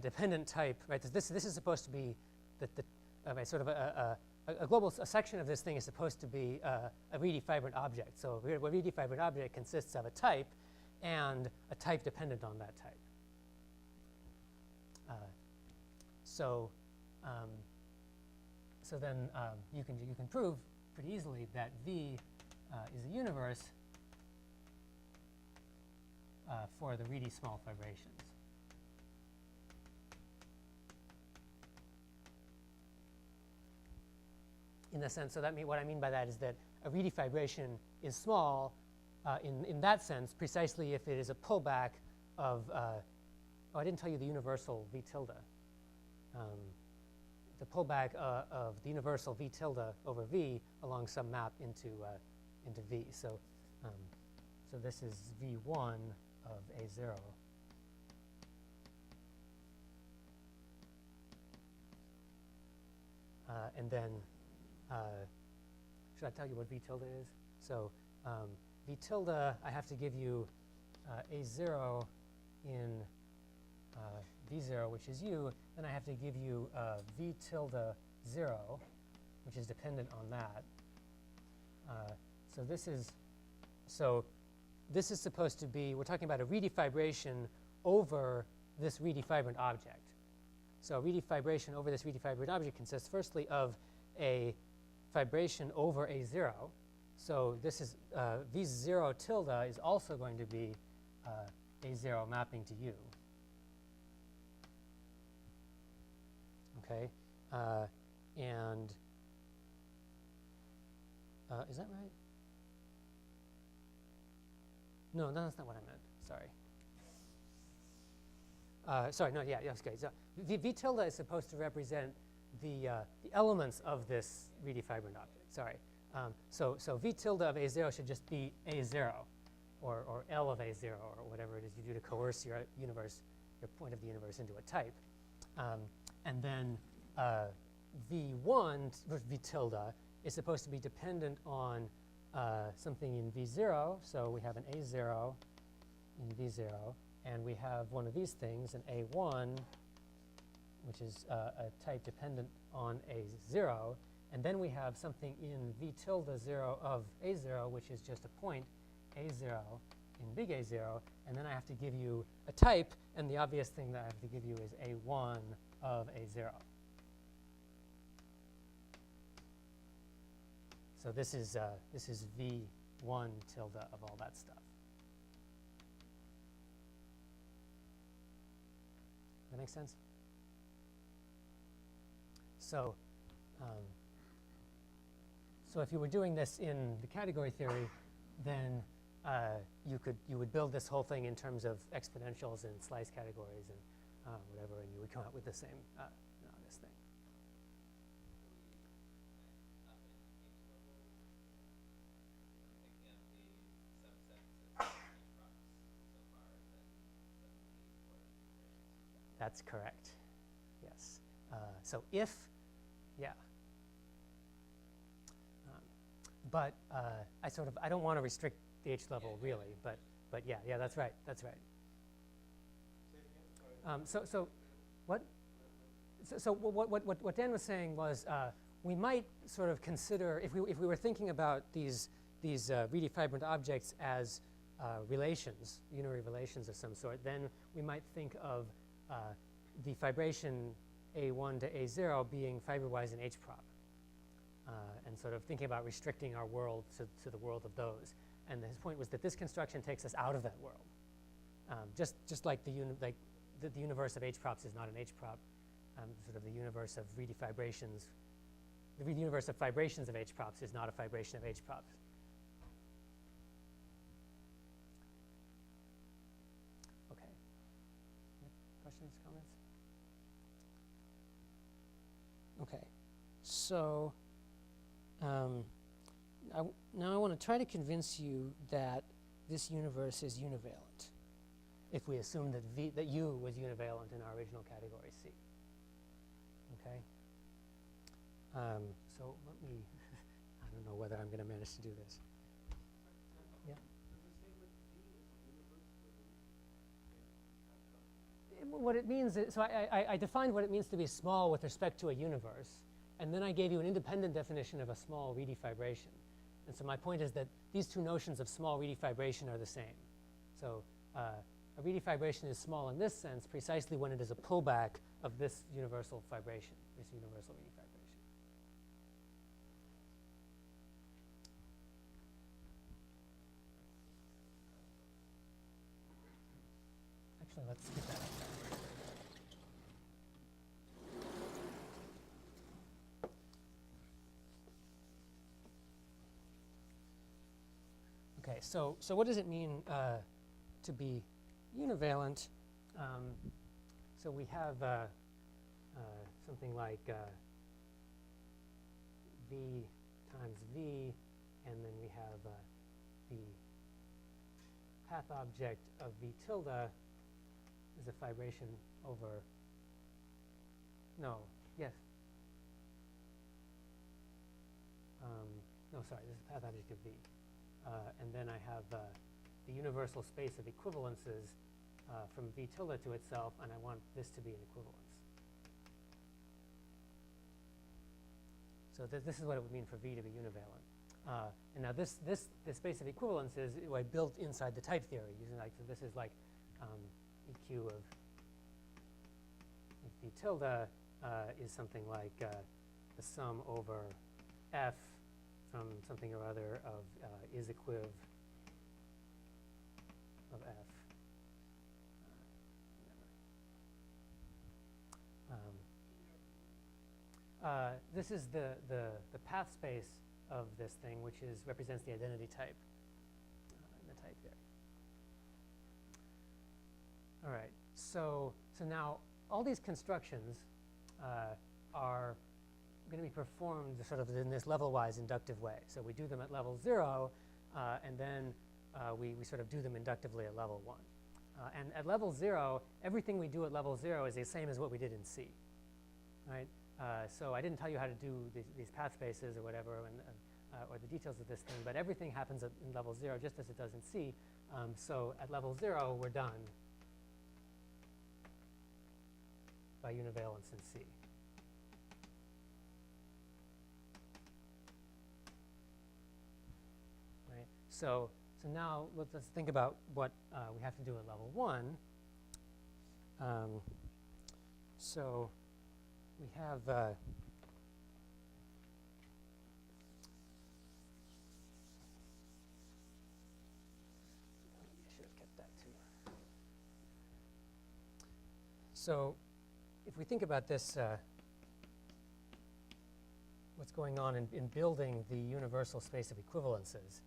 A: dependent type, right? This is supposed to be sort of a section of this thing is supposed to be a Reedy fibrant object. So a Reedy fibrant object consists of a type and a type dependent on that type. So then you can prove pretty easily that V is a universe for the Reedy small fibrations. In the sense, so what I mean by that is that a Reedy fibration is small in that sense, precisely if it is a pullback of, oh, I didn't tell you the universal V tilde. The pullback of the universal V tilde over V along some map into V. So this is V1 of A0. And then, should I tell you what V tilde is? So V tilde, I have to give you A0 in V0, which is U. Then I have to give you V tilde 0, which is dependent on that. So this is supposed to be, we're talking about a Reedy fibration over this Reedy fibrant object. So a Reedy fibration over this Reedy fibrant object consists firstly of a fibration over A0. So this is V0 tilde is also going to be A0 mapping to U. Okay, and is that right? No, that's not what I meant. Sorry. Sorry, no, yeah, okay. So V tilde is supposed to represent the elements of this Reedy fibrant object. Sorry. So V tilde of A0 should just be A0, or L of A0, or whatever it is you do to coerce your universe, your point of the universe into a type. And then V1, V tilde, is supposed to be dependent on something in V0. So we have an A0 in V0, and we have one of these things, an A1, which is a type dependent on A0. And then we have something in V tilde 0 of A0, which is just a point A0 in big A0. And then I have to give you a type, and the obvious thing that I have to give you is A1 of A0. So this is V1 tilde of all that stuff. make sense? So, so if you were doing this in the category theory, then you would build this whole thing in terms of exponentials and slice categories and whatever, and you would come out with the same this thing.
C: Up in each level, I'm thinking of the subsets as H props so far, then suddenly order configurations.
A: That's correct. Yes. So if, yeah. But I don't want to restrict the H level really, but yeah, that's right. That's right. So what? So what Dan was saying was we might sort of consider if we were thinking about these Reedy fibrant objects as relations, unary relations of some sort, then we might think of the fibration A1 to A0 being fiberwise in H prop. And sort of thinking about restricting our world to the world of those. And his point was that this construction takes us out of that world. Just like the universe of H props is not an H prop, sort of the universe of Reedy fibrations, the universe of fibrations of H props is not a fibration of H props. Okay. Questions, comments? Okay. So now I want to try to convince you that this universe is univalent, if we assume that U was univalent in our original category C. Okay. So let me. I don't know whether I'm going to manage to do this. Yeah. What it means is, so I defined what it means to be small with respect to a universe. And then I gave you an independent definition of a small Reedy fibration. And so my point is that these two notions of small Reedy fibration are the same. So a Reedy fibration is small in this sense precisely when it is a pullback of this universal fibration, this universal Reedy fibration. Actually, let's get that up there. Okay, so what does it mean to be univalent? So we have something like V times V, and then we have the path object of V tilde is a fibration over, no, yes. No, sorry, this is the path object of V. And then I have the universal space of equivalences from V tilde to itself, and I want this to be an equivalence. So this is what it would mean for V to be univalent. And now this space of equivalences I built inside the type theory using so this is like EQ of V tilde is something like the sum over F from something or other of is equiv of F. This is the path space of this thing, which represents the identity type in the type theory. All right, so now all these constructions are going to be performed sort of in this level-wise inductive way. So we do them at level 0, and then we sort of do them inductively at level 1. And at level 0, everything we do at level 0 is the same as what we did in C, right? So I didn't tell you how to do these path spaces or whatever, or the details of this thing, but everything happens in level 0 just as it does in C. So at level 0, we're done by univalence in C. Right? So now let's think about what we have to do at level 1. So we have I should have kept that too. So if we think about this, what's going on in building the universal space of equivalences.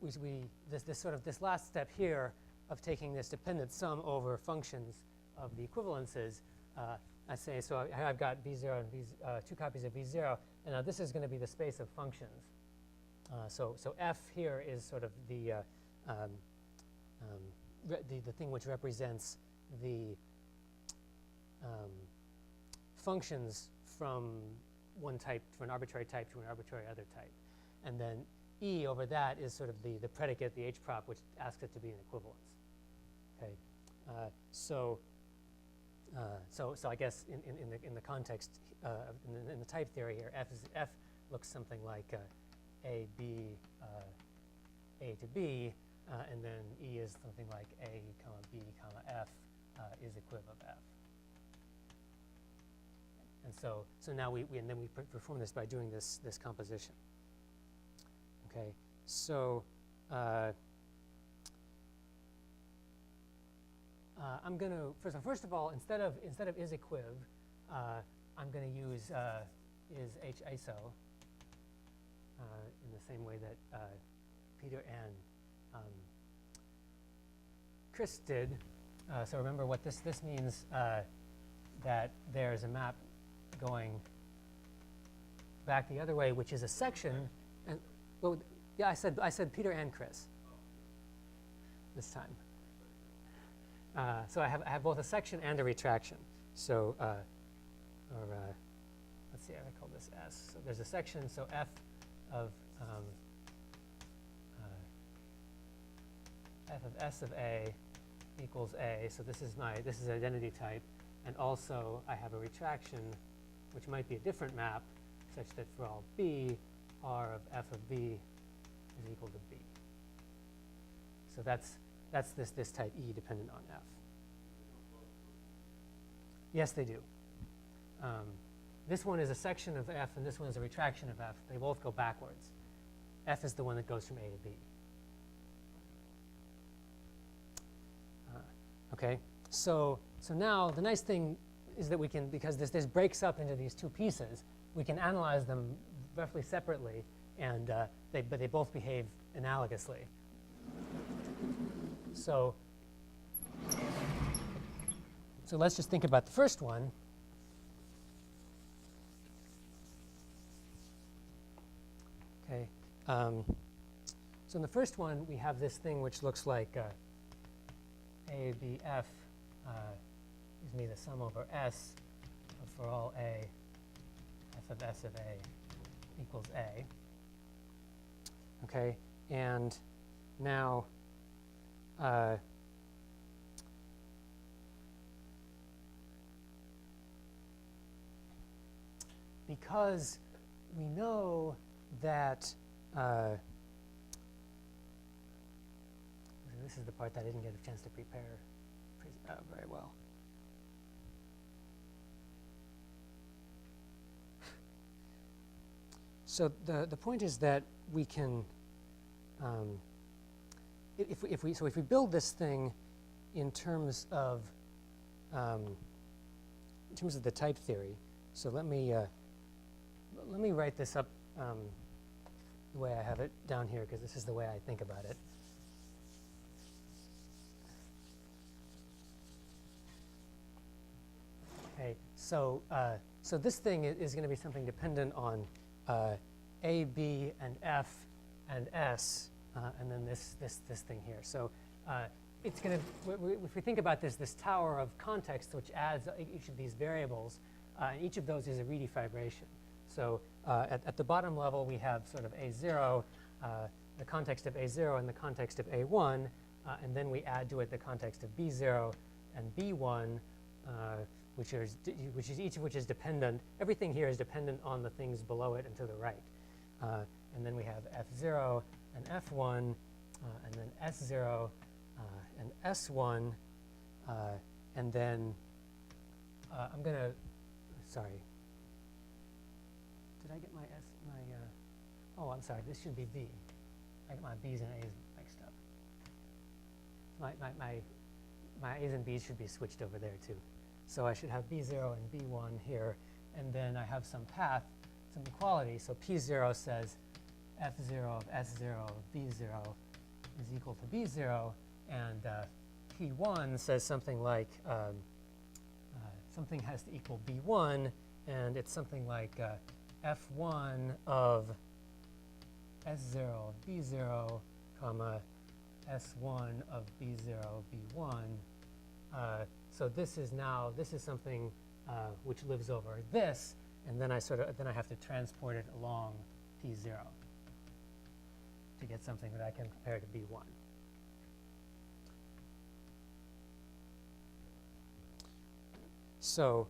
A: This last step here of taking this dependent sum over functions of the equivalences, I say, so I've got V0 and two copies of V0, and now this is going to be the space of functions. So F here is sort of the thing which represents the functions from one type, from an arbitrary type to an arbitrary other type. And then E over that is sort of the predicate, the H prop, which asks it to be an equivalence. Okay, so I guess in the context in the type theory here, F looks something like A, B, A to B, and then E is something like A, comma B, comma F is equiv of F. And so now we perform this by doing this composition. Okay, so I'm going to first of all, instead of is equiv, I'm going to use is H iso in the same way that Peter and Chris did. So remember what this means, that there's a map going back the other way, which is a section. And well, yeah, I said Peter and Chris this time. So I have both a section and a retraction. So let's see, I call this S. So there's a section. So F of S of A equals A. So this is identity type, and also I have a retraction, which might be a different map, such that for all B, R of F of B is equal to B. So that's this type E dependent on F. Yes, they do. This one is a section of F, and this one is a retraction of F. They both go backwards. F is the one that goes from A to B. Okay, so now the nice thing is that we can, because this breaks up into these two pieces, we can analyze them roughly separately, and but they both behave analogously. So let's just think about the first one. Okay, so in the first one we have this thing which looks like A, B, F gives me the sum over S for all A, F of S of A equals A. Okay, and now because we know that this is the part that I didn't get a chance to prepare very well. So the point is that we can, if we build this thing in terms of the type theory. So let me write this up the way I have it down here, because this is the way I think about it. Okay, so this thing is going to be something dependent on A, B, and F, and S, and then this thing here. So it's going to, if we think about this tower of context, which adds each of these variables, and each of those is a Reedy fibration. So at the bottom level, we have sort of A0, the context of A0 and the context of A1, and then we add to it the context of B0 and B1, each of which is dependent. Everything here is dependent on the things below it and to the right. And then we have F0 and F1, and then S0 and S1, and then I'm going to, sorry. Did I get my oh, I'm sorry, this should be B. I got my B's and A's mixed up. My A's and B's should be switched over there too. So I should have B0 and B1 here, and then I have some path, some equality. So P0 says F0 of S0 of B0 is equal to B0, and P1 says something like something has to equal B1, and it's something like F1 of S0 of B0, comma, S1 of B0 B1. So this is something which lives over this, and then I have to transport it along P0 to get something that I can compare to B1. So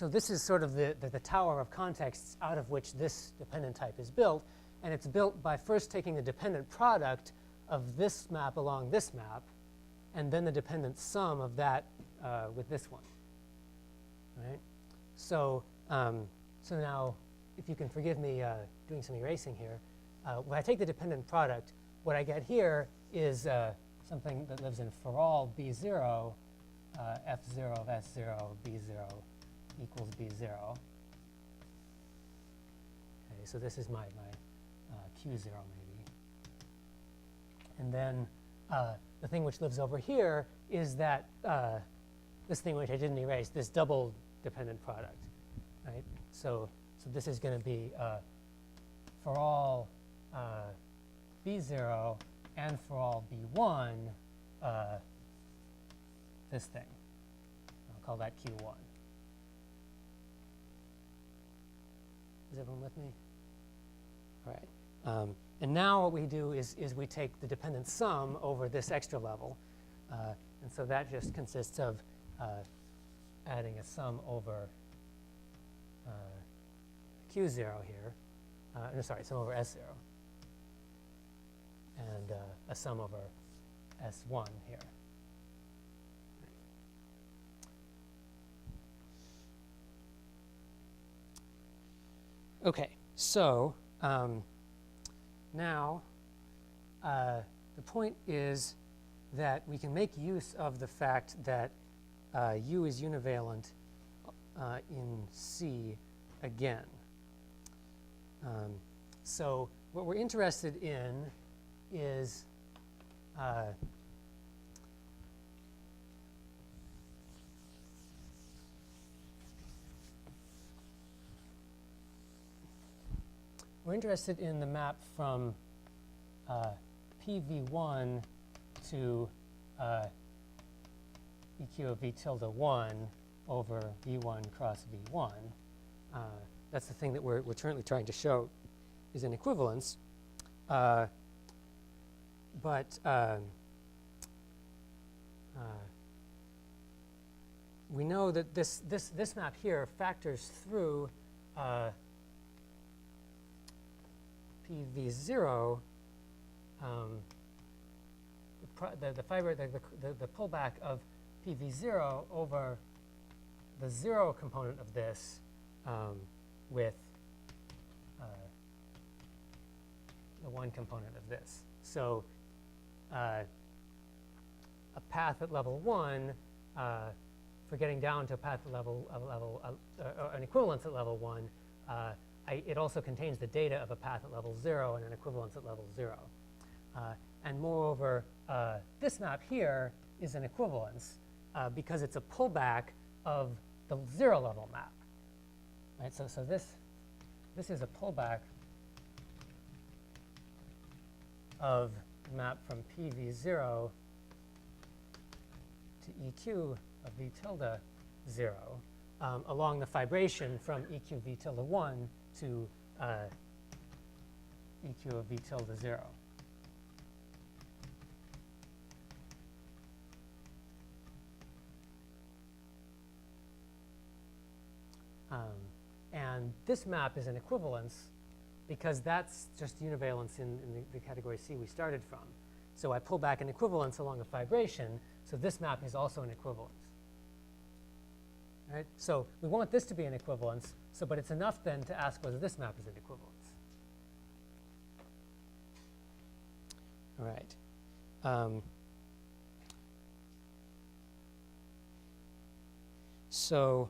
A: this is sort of the tower of contexts out of which this dependent type is built. And it's built by first taking the dependent product of this map along this map, and then the dependent sum of that with this one. Right? So now, if you can forgive me doing some erasing here, when I take the dependent product, what I get here is something that lives in for all B0, F0 of S0 B0 equals B0. Okay, so this is my Q0 maybe. And then the thing which lives over here is that this thing which I didn't erase, this double dependent product, right? So this is going to be for all B0 and for all B1, this thing. I'll call that Q1. Is everyone with me? All right. And now what we do is we take the dependent sum over this extra level. And so that just consists of adding a sum over Q0 here. No, sorry, sum over S0. And a sum over S1 here. Okay, so now the point is that we can make use of the fact that U is univalent in C again. So what we're interested in is we're interested in the map from PV1 to EQ of V tilde 1 over V1 cross V1. That's the thing that we're currently trying to show is an equivalence. But we know that this map here factors through PV0, the pullback of PV0 over the 0 component of this with the 1 component of this. So a path at level 1, for getting down to a path at an equivalence at level 1, it also contains the data of a path at level 0 and an equivalence at level 0. And moreover, this map here is an equivalence because it's a pullback of the 0 level map. Right? So this is a pullback of the map from PV0 to EQ of V tilde 0 along the fibration from EQ V tilde 1 to EQ of V tilde 0. And this map is an equivalence because that's just univalence in the category C we started from. So I pull back an equivalence along a fibration, so this map is also an equivalence. Right? So we want this to be an equivalence, but it's enough then to ask whether this map is an equivalence. All right. So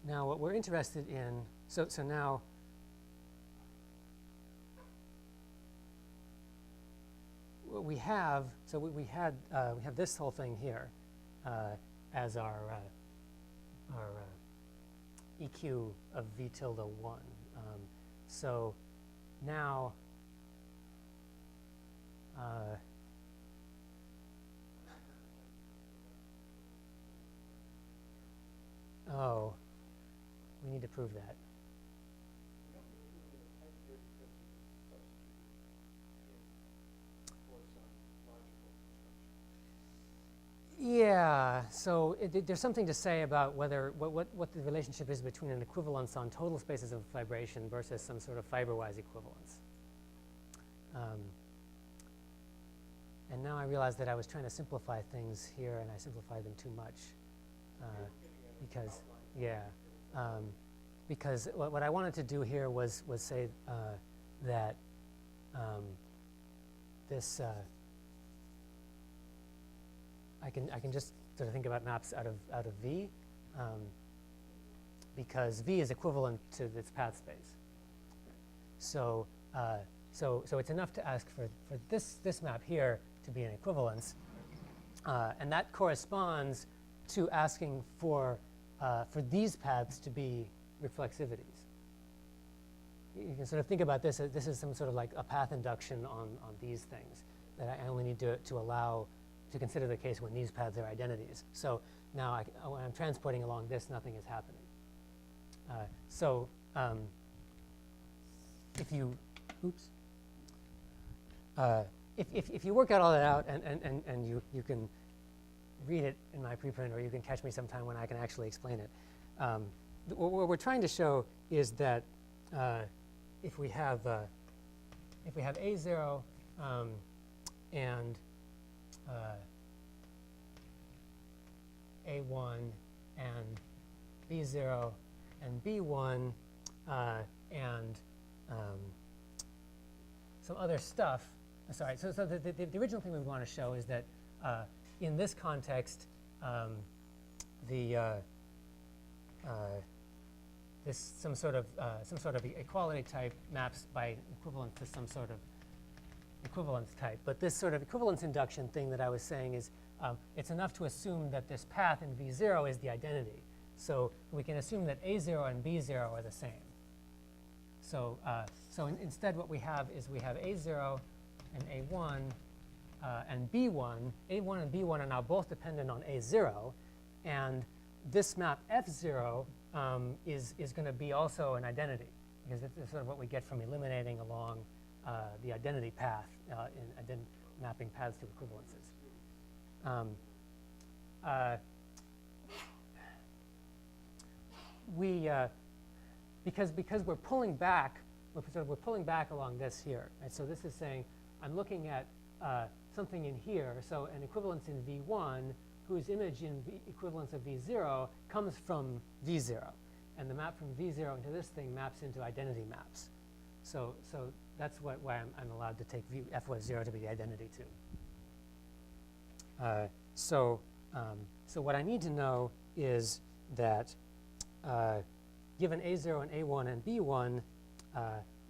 A: now what we're interested in, so now what we have, so we have this whole thing here as our EQ of v tilde 1. So now oh, we need to prove that.
B: We don't need to do it in a type theory because we can substitute in for some logical construction.
A: Yeah, so there's something to say about whether what the relationship is between an equivalence on total spaces of fibration versus some sort of fiber-wise equivalence. And now I realize that I was trying to simplify things here, and I simplified them too much. Because, yeah, because what I wanted to do here was say that this I can just sort of think about maps out of V, because V is equivalent to this path space. So so it's enough to ask for this map here to be an equivalence, and that corresponds to asking for these paths to be reflexivities. You can sort of think about this as this is some sort of like a path induction on these things that I only need to allow to consider the case when these paths are identities. So now when I'm transporting along this, nothing is happening. If you, oops, if you work out all that out and you can read it in my preprint, or you can catch me sometime when I can actually explain it. What we're trying to show is that if we have A0 and A1 and B0 and B1 and some other stuff. Sorry, so the original thing we want to show is that in this context, this some sort of equality type maps by equivalence to some sort of equivalence type. But this sort of equivalence induction thing that I was saying is it's enough to assume that this path in V0 is the identity. So we can assume that A0 and B0 are the same. So instead what we have is we have A0 and A1 and B1. A1 and B1 are now both dependent on A0. And this map F0 is going to be also an identity, because it's sort of what we get from eliminating along the identity path in mapping paths to equivalences. Because we're pulling back, we're pulling back along this here. Right? So this is saying I'm looking at something in here. So an equivalence in V1 whose image in equivalence of V0 comes from V0. And the map from V0 into this thing maps into identity maps. So that's why I'm allowed to take F0 to be the identity too. So what I need to know is that given A0 and A1 and B1,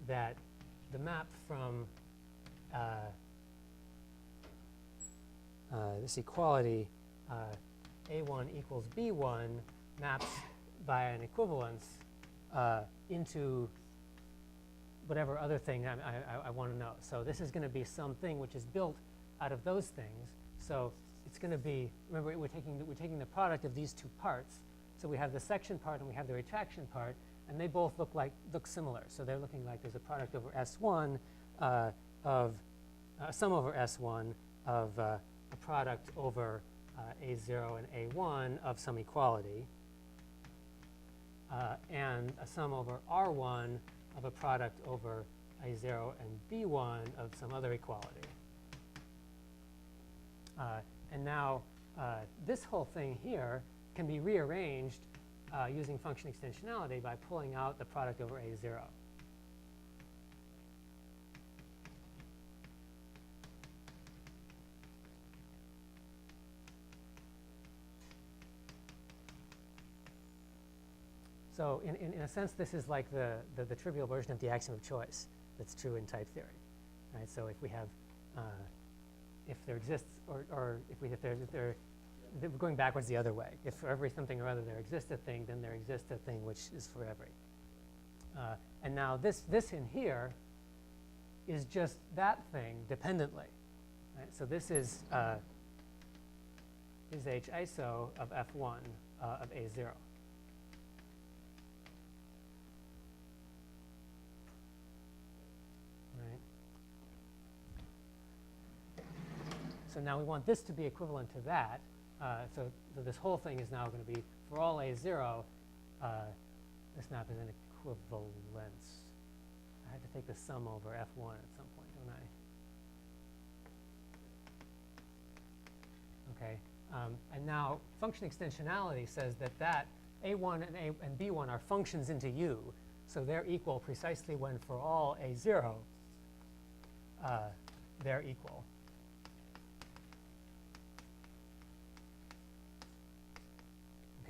A: that the map from this equality A1 equals B1 maps by an equivalence into whatever other thing I want to know. So this is going to be something which is built out of those things. So it's going to be, remember, we're taking the product of these two parts. So we have the section part and we have the retraction part, and they both look similar. So they're looking like there's a product over S1 of sum over S1 of a product over A0 and A1 of some equality, and a sum over R1 of a product over A0 and B1 of some other equality. And now this whole thing here can be rearranged using function extensionality by pulling out the product over A0. So in a sense, this is like the trivial version of the axiom of choice that's true in type theory, right? So if we have, if there exists, or if there going backwards the other way. If for every something or other there exists a thing, then there exists a thing which is for every. And now this in here is just that thing dependently, right? So this is H iso of F1 of A0. Right. So now we want this to be equivalent to that. So this whole thing is now going to be, for all A0, this map is an equivalence. I had to take the sum over F1 at some point, don't I? Okay. And now function extensionality says that A1 and B1 are functions into U. So they're equal precisely when for all A0, they're equal.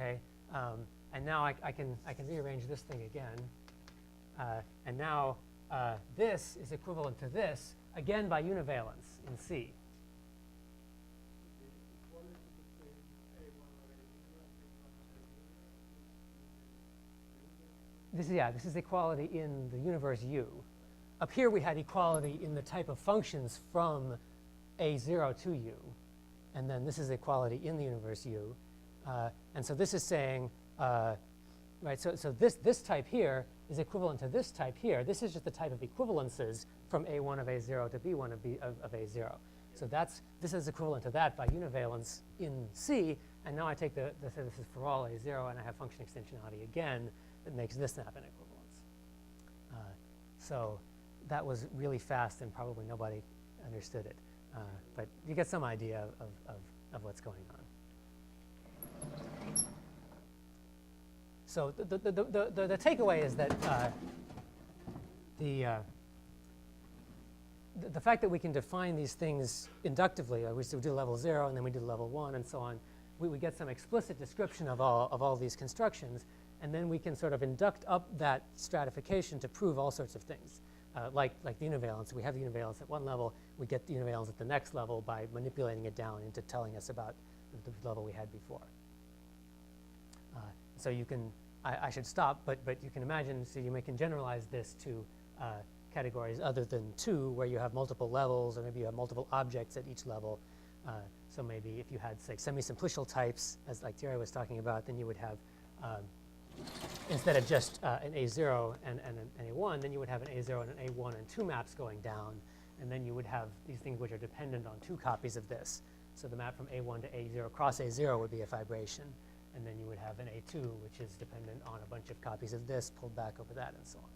A: Okay, and now I can rearrange this thing again, and now this is equivalent to this again by univalence in C. This is equality in the universe U. Up here we had equality in the type of functions from A0 to U, and then this is equality in the universe U. And so this is saying, right, so this type here is equivalent to this type here. This is just the type of equivalences from A1 of A0 to B1 of A0. So this is equivalent to that by univalence in C. And now I take this is for all A0, and I have function extensionality again that makes this map an equivalence. So that was really fast, and probably nobody understood it. But you get some idea of what's going on. So the takeaway is that the fact that we can define these things inductively, we do level 0 and then we do level 1 and so on, we get some explicit description of all these constructions, and then we can sort of induct up that stratification to prove all sorts of things, like the univalence. We have the univalence at one level, we get the univalence at the next level by manipulating it down into telling us about the level we had before. So you can, I should stop, but you can imagine, so you can generalize this to categories other than 2, where you have multiple levels, or maybe you have multiple objects at each level. So maybe if you had, say, semi-simplicial types, as like Thierry was talking about, then you would have, instead of just an A0 and an A1, then you would have an A0 and an A1 and 2 maps going down, and then you would have these things which are dependent on 2 copies of this. So the map from A1 to A0 cross A0 would be a fibration. And then you would have an A2, which is dependent on a bunch of copies of this pulled back over that and so on.